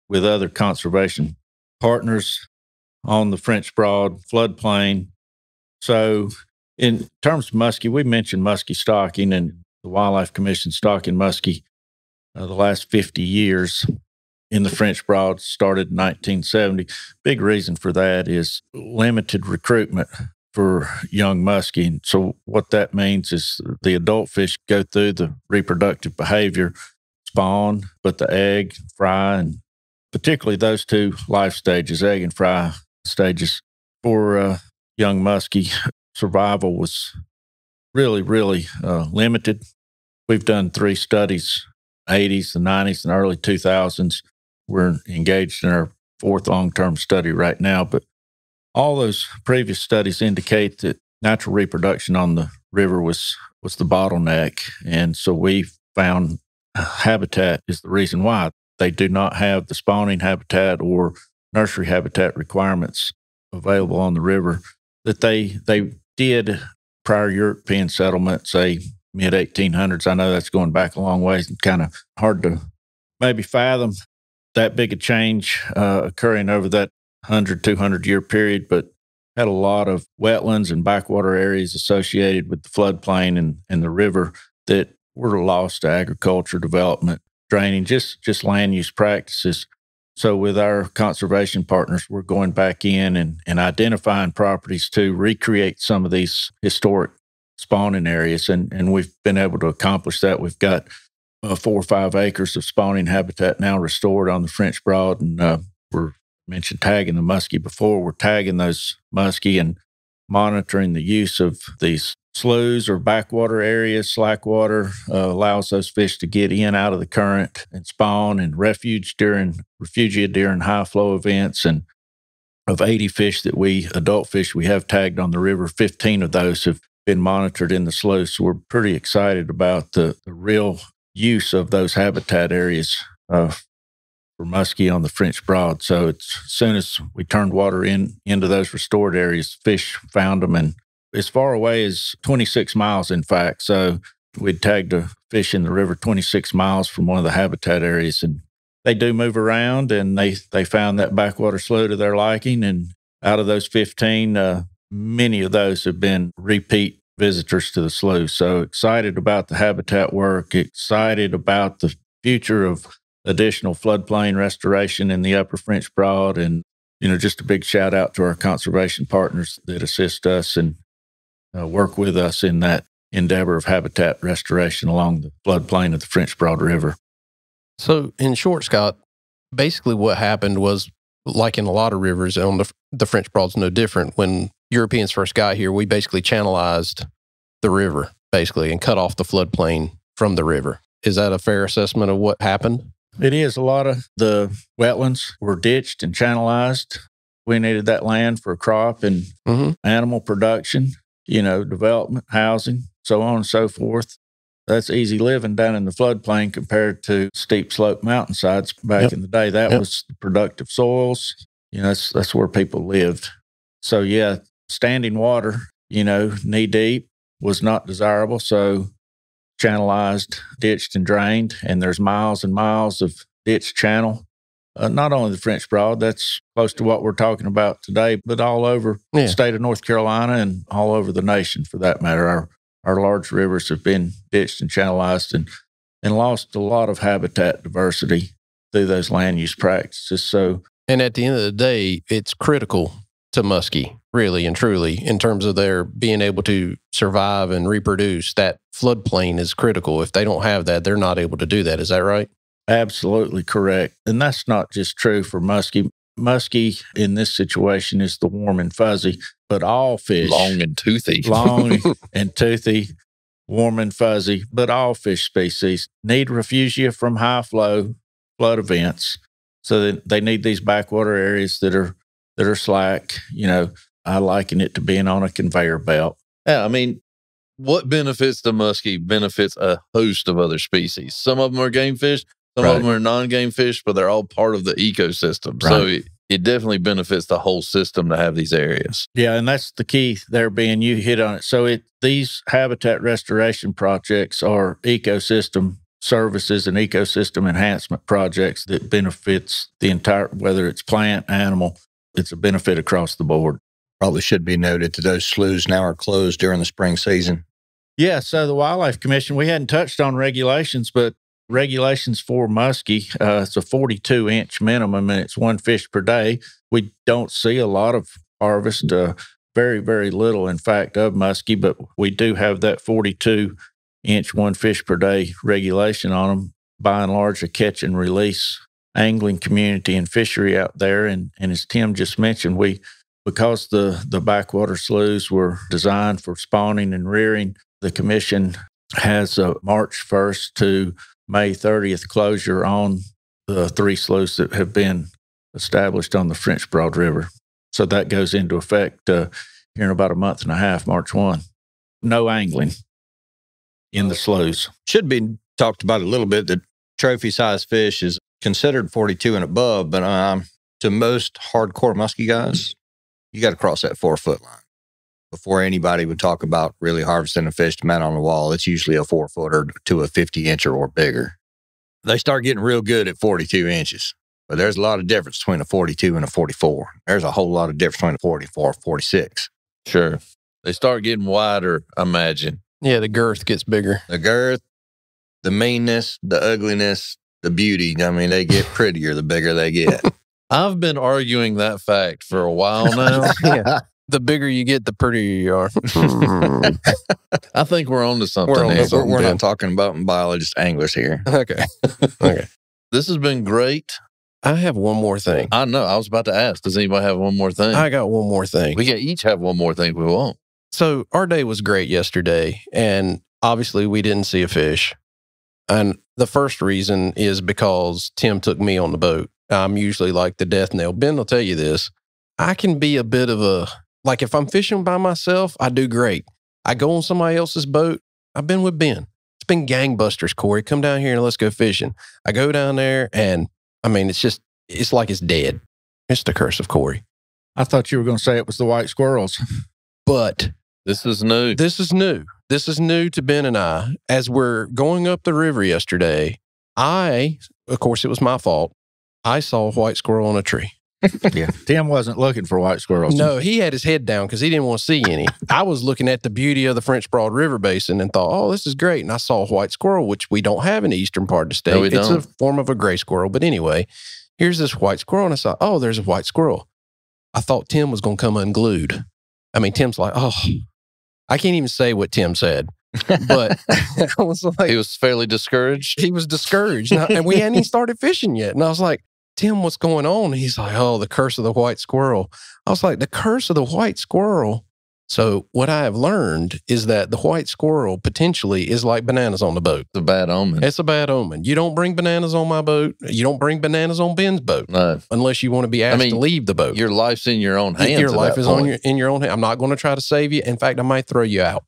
with other conservation partners on the French Broad floodplain. So in terms of muskie, we mentioned muskie stocking and the Wildlife Commission stocking muskie. the last 50 years in the French Broad, started in 1970. Big reason for that is limited recruitment for young muskie. And so what that means is the adult fish go through the reproductive behavior, spawn, but the egg, fry, and particularly those two life stages, egg and fry stages, for young muskie, survival was really, really limited. We've done 3 studies, 80s, the 90s, and early 2000s. We're engaged in our 4th long-term study right now, but all those previous studies indicate that natural reproduction on the river was the bottleneck. And so we found habitat is the reason why. They do not have the spawning habitat or nursery habitat requirements available on the river that they did prior European settlement, say mid-1800s. I know that's going back a long ways and kind of hard to maybe fathom that big a change occurring over that 100, 200-year period, but had a lot of wetlands and backwater areas associated with the floodplain and the river that were lost to agriculture, development, draining, just land use practices. So with our conservation partners, we're going back in and identifying properties to recreate some of these historic spawning areas. And we've been able to accomplish that. We've got 4 or 5 acres of spawning habitat now restored on the French Broad. And we're mentioned tagging the muskie before. We're tagging those muskie and monitoring the use of these sloughs or backwater areas. Slack water allows those fish to get in out of the current and spawn and refugia during high flow events. And of 80 fish adult fish we have tagged on the river, 15 of those have been monitored in the sloughs. So we're pretty excited about the real use of those habitat areas for muskie on the French Broad. So as soon as we turned water into those restored areas, fish found them, and as far away as 26 miles, in fact. So we'd tagged a fish in the river 26 miles from one of the habitat areas, and they do move around, and they found that backwater slough to their liking. And out of those 15, many of those have been repeat visitors to the slough. So excited about the habitat work, excited about the future of additional floodplain restoration in the Upper French Broad. And, just a big shout out to our conservation partners that assist us and work with us in that endeavor of habitat restoration along the floodplain of the French Broad River. So in short, Scott, basically what happened was, like in a lot of rivers, on the French Broad's no different. When Europeans first got here, we basically channelized the river, basically, and cut off the floodplain from the river. Is that a fair assessment of what happened? It is. A lot of the wetlands were ditched and channelized. We needed that land for crop and animal production, development, housing, so on and so forth. That's easy living down in the floodplain compared to steep slope mountainsides back in the day. That was the productive soils. That's where people lived. So yeah, standing water, knee deep was not desirable. So channelized, ditched, and drained. And there's miles and miles of ditch channel. Not only the French Broad, that's close to what we're talking about today, but all over the state of North Carolina and all over the nation for that matter. Our large rivers have been ditched and channelized and lost a lot of habitat diversity through those land use practices. And at the end of the day, it's critical to muskie, really and truly, in terms of their being able to survive and reproduce. That floodplain is critical. If they don't have that, they're not able to do that. Is that right? Absolutely correct. And that's not just true for muskie. Muskie in this situation is the warm and fuzzy, but all fish. Long and toothy, warm and fuzzy, but all fish species need refugia from high flow flood events. So that they need these backwater areas that are slack. I liken it to being on a conveyor belt. Yeah, what benefits the muskie benefits a host of other species. Some of them are game fish, some of them are non-game fish, but they're all part of the ecosystem. Right. So it definitely benefits the whole system to have these areas. Yeah, and that's the key there, Ben. You hit on it. So these habitat restoration projects are ecosystem services and ecosystem enhancement projects that benefits the entire, whether it's plant, animal, it's a benefit across the board. Probably should be noted that those sloughs now are closed during the spring season. Yeah, so the Wildlife Commission, we hadn't touched on regulations, but Regulations for muskie, it's a 42-inch minimum, and it's one fish per day. We don't see a lot of harvest, very, very little, in fact, of muskie, but we do have that 42-inch one fish per day regulation on them. By and large, a catch and release angling community and fishery out there. And as Tim just mentioned, because the backwater sloughs were designed for spawning and rearing, the commission has a March 1st to May 30th closure on the 3 sloughs that have been established on the French Broad River. So that goes into effect here in about a month and a half, March 1. No angling in the sloughs. Should be talked about a little bit that trophy size fish is considered 42 and above, but to most hardcore muskie guys, you got to cross that 4-foot line before anybody would talk about really harvesting a fish to mount on the wall. It's usually a 4-footer to a 50-incher or bigger. They start getting real good at 42 inches, but there's a lot of difference between a 42 and a 44. There's a whole lot of difference between a 44 and 46. Sure. They start getting wider, I imagine. Yeah, the girth gets bigger. The girth, the meanness, the ugliness, the beauty. I mean, they get prettier the bigger they get. I've been arguing that fact for a while now. Yeah. The bigger you get, the prettier you are. I think we're on to something. We're on to here. something. We're not talking about biologists, anglers here. Okay. Okay. This has been great. I have one more thing. I know. I was about to ask, does anybody have one more thing? I got one more thing. We can each have one more thing we want. So our day was great yesterday, and obviously we didn't see a fish. And the first reason is because Tim took me on the boat. I'm usually like the death knell. Ben will tell you this. I can be a bit of a, like if I'm fishing by myself, I do great. I go on somebody else's boat. I've been with Ben. It's been gangbusters, Corey. Come down here and let's go fishing. I go down there and I mean, it's like it's dead. It's the curse of Corey. I thought you were going to say it was the white squirrels. But this is new. This is new. This is new to Ben and I. As we're going up the river yesterday, of course, it was my fault. I saw a white squirrel on a tree. Yeah. Tim wasn't looking for white squirrels. No, he had his head down because he didn't want to see any. I was looking at the beauty of the French Broad River Basin and thought, oh, this is great. And I saw a white squirrel, which we don't have in the eastern part of the state. No, we It's don't. a form of a gray squirrel. But anyway, here's this white squirrel. And I saw, oh, there's a white squirrel. I thought Tim was going to come unglued. I mean, Tim's like, oh, I can't even say what Tim said. But I was like, He was fairly discouraged. he was discouraged. And we hadn't even started fishing yet. And I was like, Tim, what's going on? And he's like, oh, the curse of the white squirrel. I was like, the curse of the white squirrel. So what I have learned is that the white squirrel potentially is like bananas on the boat. It's a bad omen. It's a bad omen. You don't bring bananas on my boat. You don't bring bananas on Ben's boat No, unless you want to be asked to leave the boat. your life's in your own hands. Your at life that is point. in your own hand. I'm not going to try to save you. In fact, I might throw you out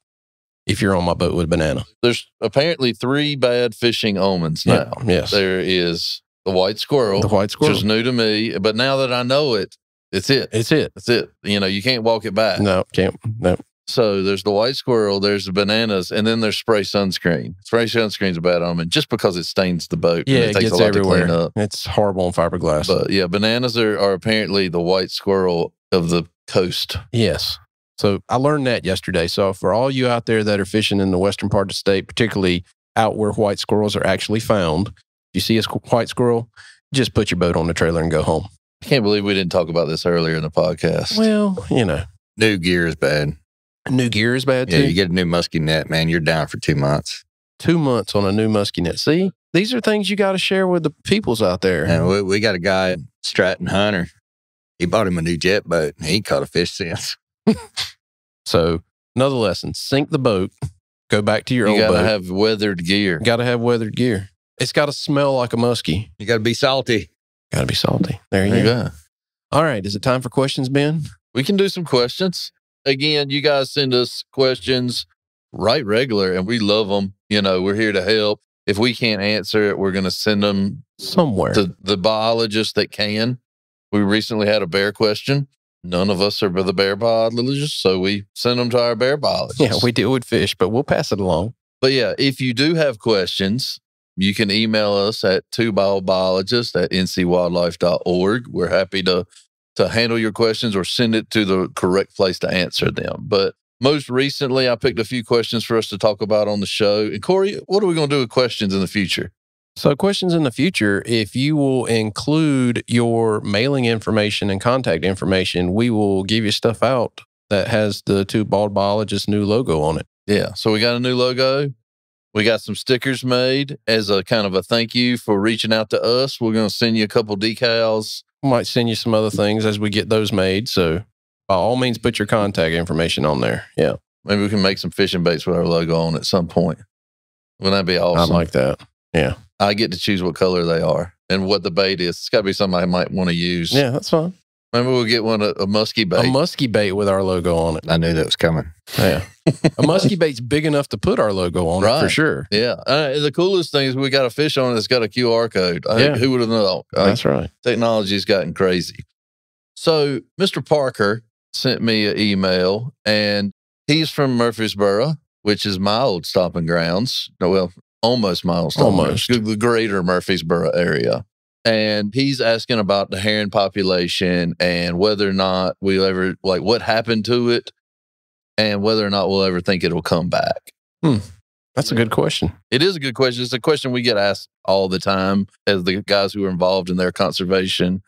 if you're on my boat with a banana. There's apparently 3 bad fishing omens now. Yes. There is the white squirrel, The white which squirrel. is new to me. But now that I know it, it's it. It's it. That's it. You know, you can't walk it back. No, can't. No. So there's the white squirrel, there's the bananas, and then there's spray sunscreen. Spray sunscreen's a bad omen just because it stains the boat. Yeah, and it takes gets a lot everywhere. to clean up. It's horrible on fiberglass. But yeah, bananas are apparently the white squirrel of the coast. Yes. So I learned that yesterday. So for all you out there that are fishing in the western part of the state, particularly out where white squirrels are actually found, if you see a white squirrel, just put your boat on the trailer and go home. I can't believe we didn't talk about this earlier in the podcast. Well, you know, New gear is bad. new gear is bad Yeah, too. you get a new musky net, man, you're down for 2 months. 2 months on a new musky net. See, these are things you got to share with the peoples out there. And we got a guy, Stratton Hunter. He bought him a new jet boat, and he ain't caught a fish since. So another lesson, sink the boat, go back to your you old got to boat. have weathered gear. Got to have weathered gear. It's got to smell like a muskie. You got to be salty. Got to be salty. There There you you go. go. All right. Is it time for questions, Ben? We can do some questions. Again, you guys send us questions right regular, and we love them. You know, we're here to help. If we can't answer it, we're going to send them Somewhere. to the biologists that can. We recently had a bear question. None of us are the bear biologists, so we send them to our bear biologists. Yeah, we deal with fish, but we'll pass it along. But yeah, if you do have questions, you can email us at twobilebiologists@ncwildlife.org. We're happy to handle your questions or send it to the correct place to answer them. But most recently, I picked a few questions for us to talk about on the show. And Corey, what are we going to do with questions in the future? So, questions in the future, if you will include your mailing information and contact information, we will give you stuff out that has the Two Bald Biologists new logo on it. Yeah. So we got a new logo. We got some stickers made as a kind of a thank you for reaching out to us. We're going to send you a couple decals. We might send you some other things as we get those made. So, by all means, put your contact information on there. Yeah. Maybe we can make some fishing baits with our logo on at some point. Wouldn't that be awesome? I like that. Yeah. I get to choose what color they are and what the bait is. It's got to be something I might want to use. Yeah, that's fine. Maybe we'll get one, a muskie bait. A muskie bait with our logo on it. I knew that was coming. Yeah. A muskie bait's big enough to put our logo on it for sure. Yeah. The coolest thing is we got a fish on it that's got a QR code. Who would have known? That's right. Technology's gotten crazy. So Mr. Parker sent me an email, and he's from Murfreesboro, which is my old stomping grounds. Well, almost my old stomping grounds. The greater Murfreesboro area. And he's asking about the herring population and whether or not we'll ever, like, what happened to it and whether or not we'll ever think it'll come back. That's a good question. It is a good question. It's a question we get asked all the time as the guys who are involved in their conservation.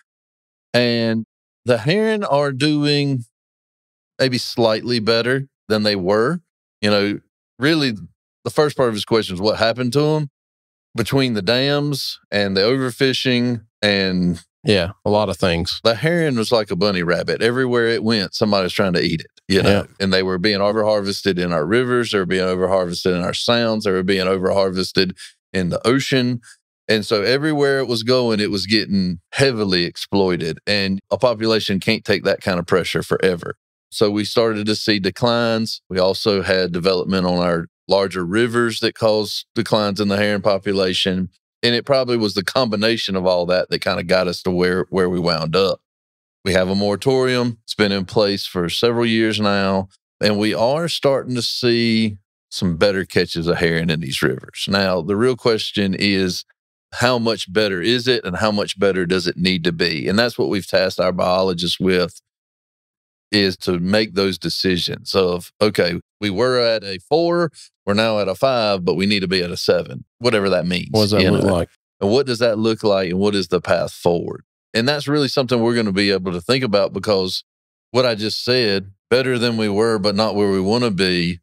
And the herring are doing maybe slightly better than they were. You know, really, the first part of his question is what happened to them between the dams and the overfishing and a lot of things. The herring was like a bunny rabbit. Everywhere it went, somebody was trying to eat it, you know, and they were being overharvested in our rivers. They were being overharvested in our sounds. They were being overharvested in the ocean. And so everywhere it was going, it was getting heavily exploited, and a population can't take that kind of pressure forever. So we started to see declines. We also had development on our larger rivers that caused declines in the herring population. And it probably was the combination of all that that kind of got us to where we wound up. We have a moratorium. It's been in place for several years now. And we are starting to see some better catches of herring in these rivers. Now, the real question is, how much better is it and how much better does it need to be? And that's what we've tasked our biologists with, is to make those decisions of, okay, we were at a 4, we're now at a 5, but we need to be at a 7, whatever that means. What does that look like? And what does that look like, and what is the path forward? And that's really something we're going to be able to think about, because what I just said, better than we were, but not where we want to be,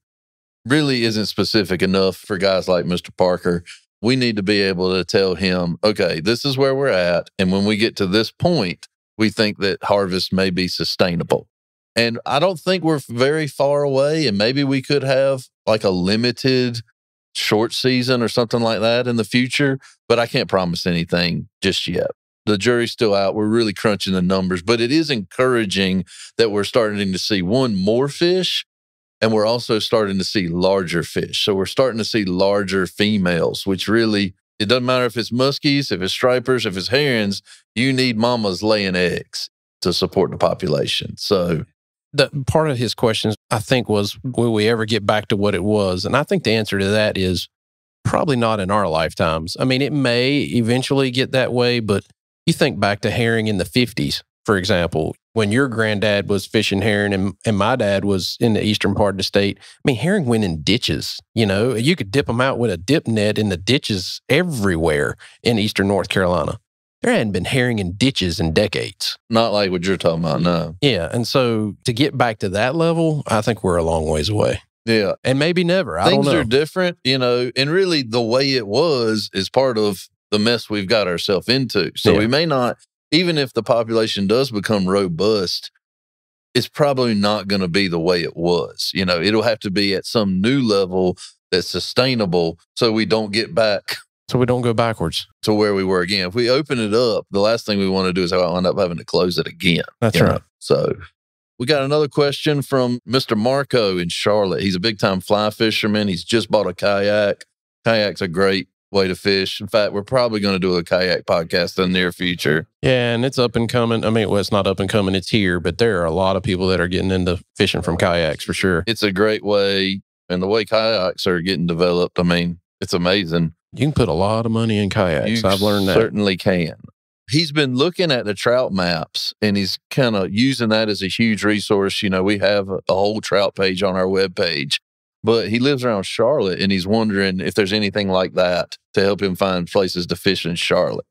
really isn't specific enough for guys like Mr. Parker. We need to be able to tell him, okay, this is where we're at. And when we get to this point, we think that harvest may be sustainable. And I don't think we're very far away. And maybe we could have like a limited short season or something like that in the future, but I can't promise anything just yet. The jury's still out. We're really crunching the numbers, but it is encouraging that we're starting to see more fish, and we're also starting to see larger fish. So we're starting to see larger females, which really, it doesn't matter if it's muskies, if it's stripers, if it's herons, you need mamas laying eggs to support the population. So the part of his questions, I think, was, will we ever get back to what it was? And I think the answer to that is probably not in our lifetimes. I mean, it may eventually get that way, but you think back to herring in the 50s, for example, when your granddad was fishing herring and my dad was in the eastern part of the state. I mean, herring went in ditches. You know, you could dip them out with a dip net in the ditches everywhere in eastern North Carolina. There hadn't been herring in ditches in decades. Not like what you're talking about, no. Yeah, and so to get back to that level, I think we're a long ways away. Yeah. And maybe never. I don't know. Things are different, you know, and really the way it was is part of the mess we've got ourselves into. So we may not, even if the population does become robust, it's probably not going to be the way it was. You know, it'll have to be at some new level that's sustainable so we don't get back. So we don't go backwards to where we were again. If we open it up, the last thing we want to do is wind up having to close it again. That's right. So we got another question from Mr. Marco in Charlotte. He's a big time fly fisherman. He's just bought a kayak. Kayak's a great way to fish. In fact, we're probably going to do a kayak podcast in the near future. Yeah, and it's up and coming. I mean, well, it's not up and coming, it's here, but there are a lot of people that are getting into fishing from kayaks for sure. It's a great way, and the way kayaks are getting developed, I mean, it's amazing. You can put a lot of money in kayaks. I've learned that. Certainly can. He's been looking at the trout maps, and he's kind of using that as a huge resource. You know, we have a whole trout page on our webpage, but he lives around Charlotte and he's wondering if there's anything like that to help him find places to fish in Charlotte.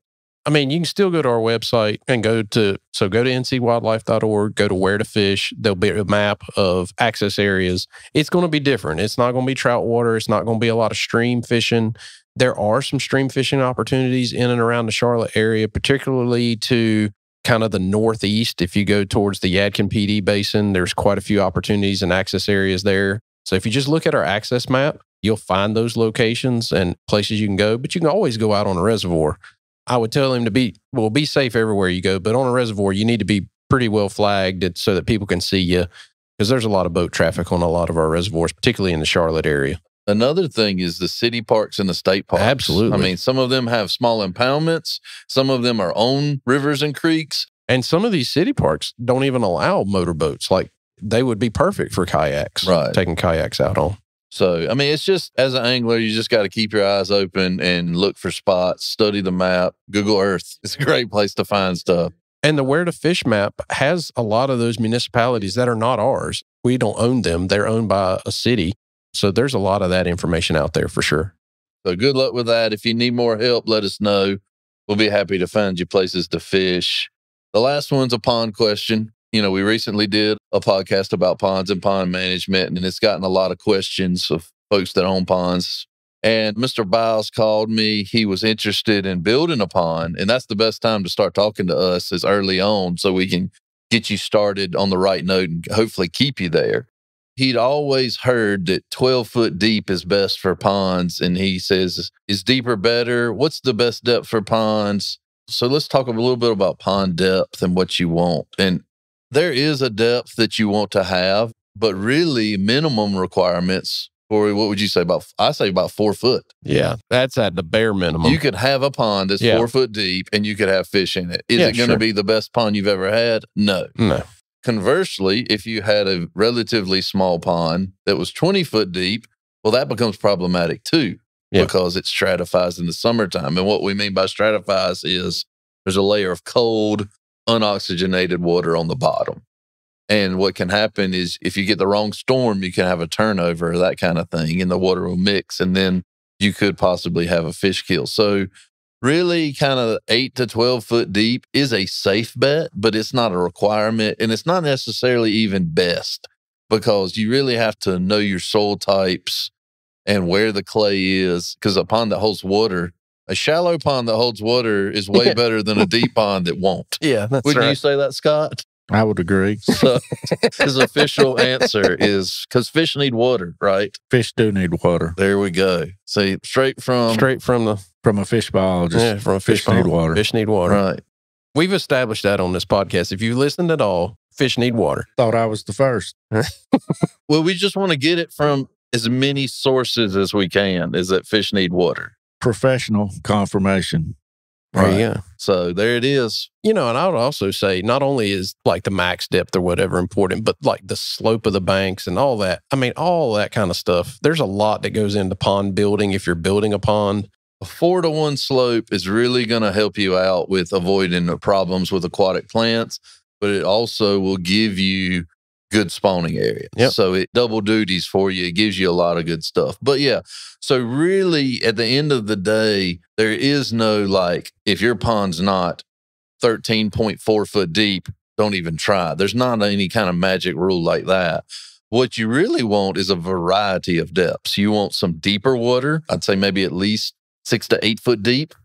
I mean, you can still go to our website and go to ncwildlife.org, go to where to fish. There'll be a map of access areas. It's going to be different. It's not going to be trout water. It's not going to be a lot of stream fishing. There are some stream fishing opportunities in and around the Charlotte area, particularly to kind of the northeast. If you go towards the Yadkin PD Basin, there's quite a few opportunities and access areas there. So if you just look at our access map, you'll find those locations and places you can go, but you can always go out on a reservoir. I would tell him to be safe everywhere you go, but on a reservoir, you need to be pretty well flagged so that people can see you, because there's a lot of boat traffic on a lot of our reservoirs, particularly in the Charlotte area. Another thing is the city parks and the state parks. Absolutely. I mean, some of them have small impoundments. Some of them are own rivers and creeks. And some of these city parks don't even allow motorboats. Like, they would be perfect for kayaks, Right. Taking kayaks out on. So, I mean, it's just, as an angler, you just got to keep your eyes open and look for spots, study the map, Google Earth. It's a great place to find stuff. And the Where to Fish map has a lot of those municipalities that are not ours. We don't own them. They're owned by a city. So there's a lot of that information out there for sure. So good luck with that. If you need more help, let us know. We'll be happy to find you places to fish. The last one's a pond question. You know, we recently did a podcast about ponds and pond management, and it's gotten a lot of questions of folks that own ponds. And Mr. Biles called me. He was interested in building a pond, and that's the best time to start talking to us is early on so we can get you started on the right note and hopefully keep you there. He'd always heard that 12 foot deep is best for ponds, and he says, is deeper better? What's the best depth for ponds? So let's talk a little bit about pond depth and what you want. And there is a depth that you want to have, but really minimum requirements for, what would you say, I say about 4 foot. Yeah, that's at the bare minimum. You could have a pond that's 4 foot deep and you could have fish in it. Is it going to be the best pond you've ever had? No. Conversely, if you had a relatively small pond that was 20 foot deep, well, that becomes problematic too, because it stratifies in the summertime. And what we mean by stratifies is there's a layer of cold, unoxygenated water on the bottom. And what can happen is if you get the wrong storm, you can have a turnover, that kind of thing, and the water will mix, and then you could possibly have a fish kill. So really kind of 8 to 12 foot deep is a safe bet, but it's not a requirement, and it's not necessarily even best, because you really have to know your soil types and where the clay is, because a pond that holds water, a shallow pond that holds water is way better than a deep pond that won't. Yeah, that's Wouldn't right. you say that, Scott? I would agree. So his official answer is because fish need water, right? Fish do need water. There we go. See, straight from From a fish biologist. Yeah, from a fish need water. Fish need water. right. We've established that on this podcast. If you listened at all, fish need water. Thought I was the first. Well, we just want to get it from as many sources as we can, is that fish need water. Professional confirmation. There you go. So there it is. You know, and I would also say not only is like the max depth or whatever important, but like the slope of the banks and all that. I mean, all that kind of stuff. There's a lot that goes into pond building if you're building a pond. A 4-to-1 slope is really going to help you out with avoiding the problems with aquatic plants, but it also will give you good spawning areas. Yep. So it double duties for you. It gives you a lot of good stuff. But yeah, so really at the end of the day, there is no like, if your pond's not 13.4 foot deep, don't even try. There's not any kind of magic rule like that. What you really want is a variety of depths. You want some deeper water. I'd say maybe at least 6 to 8 foot deep,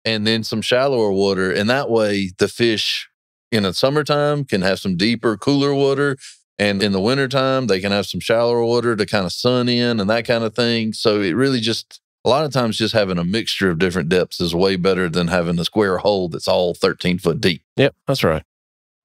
and then some shallower water. And that way the fish in the summertime can have some deeper, cooler water. And in the wintertime, they can have some shallower water to kind of sun in and that kind of thing. So it really just, a lot of times just having a mixture of different depths is way better than having a square hole that's all 13 foot deep. Yep, that's right.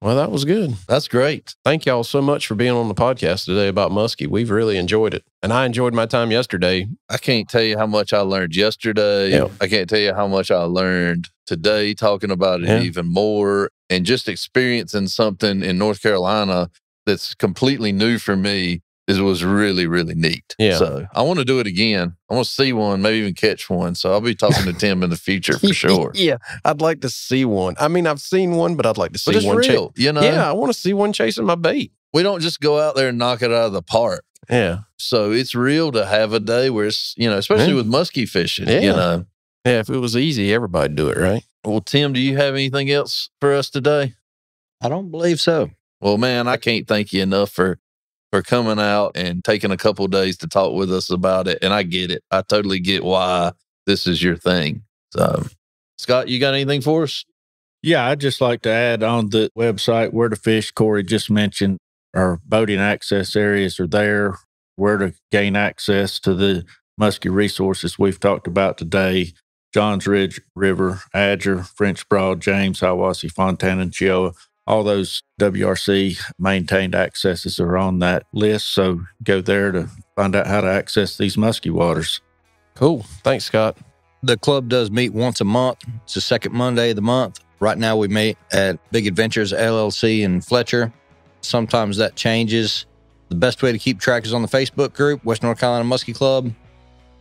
Well, that was good. That's great. Thank y'all so much for being on the podcast today about muskie. We've really enjoyed it. And I enjoyed my time yesterday. I can't tell you how much I learned yesterday. Yeah. I can't tell you how much I learned today talking about it even more, and just experiencing something in North Carolina that's completely new for me. It was really, really neat. Yeah. So I want to do it again. I want to see one, maybe even catch one. So I'll be talking to Tim in the future for sure. Yeah, I'd like to see one. I mean, I've seen one, but I'd like to see But it's one. real, you know? Yeah, I want to see one chasing my bait. We don't just go out there and knock it out of the park. Yeah. So it's real to have a day where it's, especially with muskie fishing, Yeah. Yeah, if it was easy, everybody'd do it, right? Well, Tim, do you have anything else for us today? I don't believe so. Well, man, I can't thank you enough for coming out and taking a couple of days to talk with us about it. And I get it. I totally get why this is your thing. So, Scott, you got anything for us? Yeah, I'd just like to add on the website where to fish. Corey just mentioned our boating access areas are there, where to gain access to the muskie resources we've talked about today. Johns Ridge River, Adger, French Broad, James, Hiawassee, Fontana, and Chioa. All those WRC maintained accesses are on that list. So go there to find out how to access these muskie waters. Cool. Thanks, Scott. The club does meet once a month. It's the second Monday of the month. Right now we meet at Big Adventures LLC in Fletcher. Sometimes that changes. The best way to keep track is on the Facebook group, West North Carolina Muskie Club.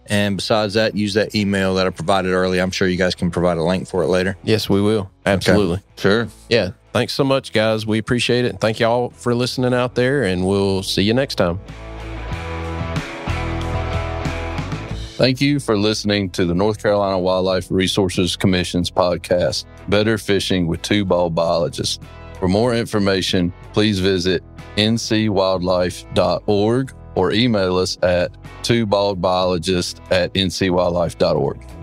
And besides that, use that email that I provided earlier. I'm sure you guys can provide a link for it later. Yes, we will. Absolutely. Okay. Sure. Yeah. Thanks so much, guys. We appreciate it. Thank you all for listening out there, and we'll see you next time. Thank you for listening to the North Carolina Wildlife Resources Commission's podcast, Better Fishing with Two Bald Biologists. For more information, please visit ncwildlife.org or email us at twobaldbiologists@ncwildlife.org.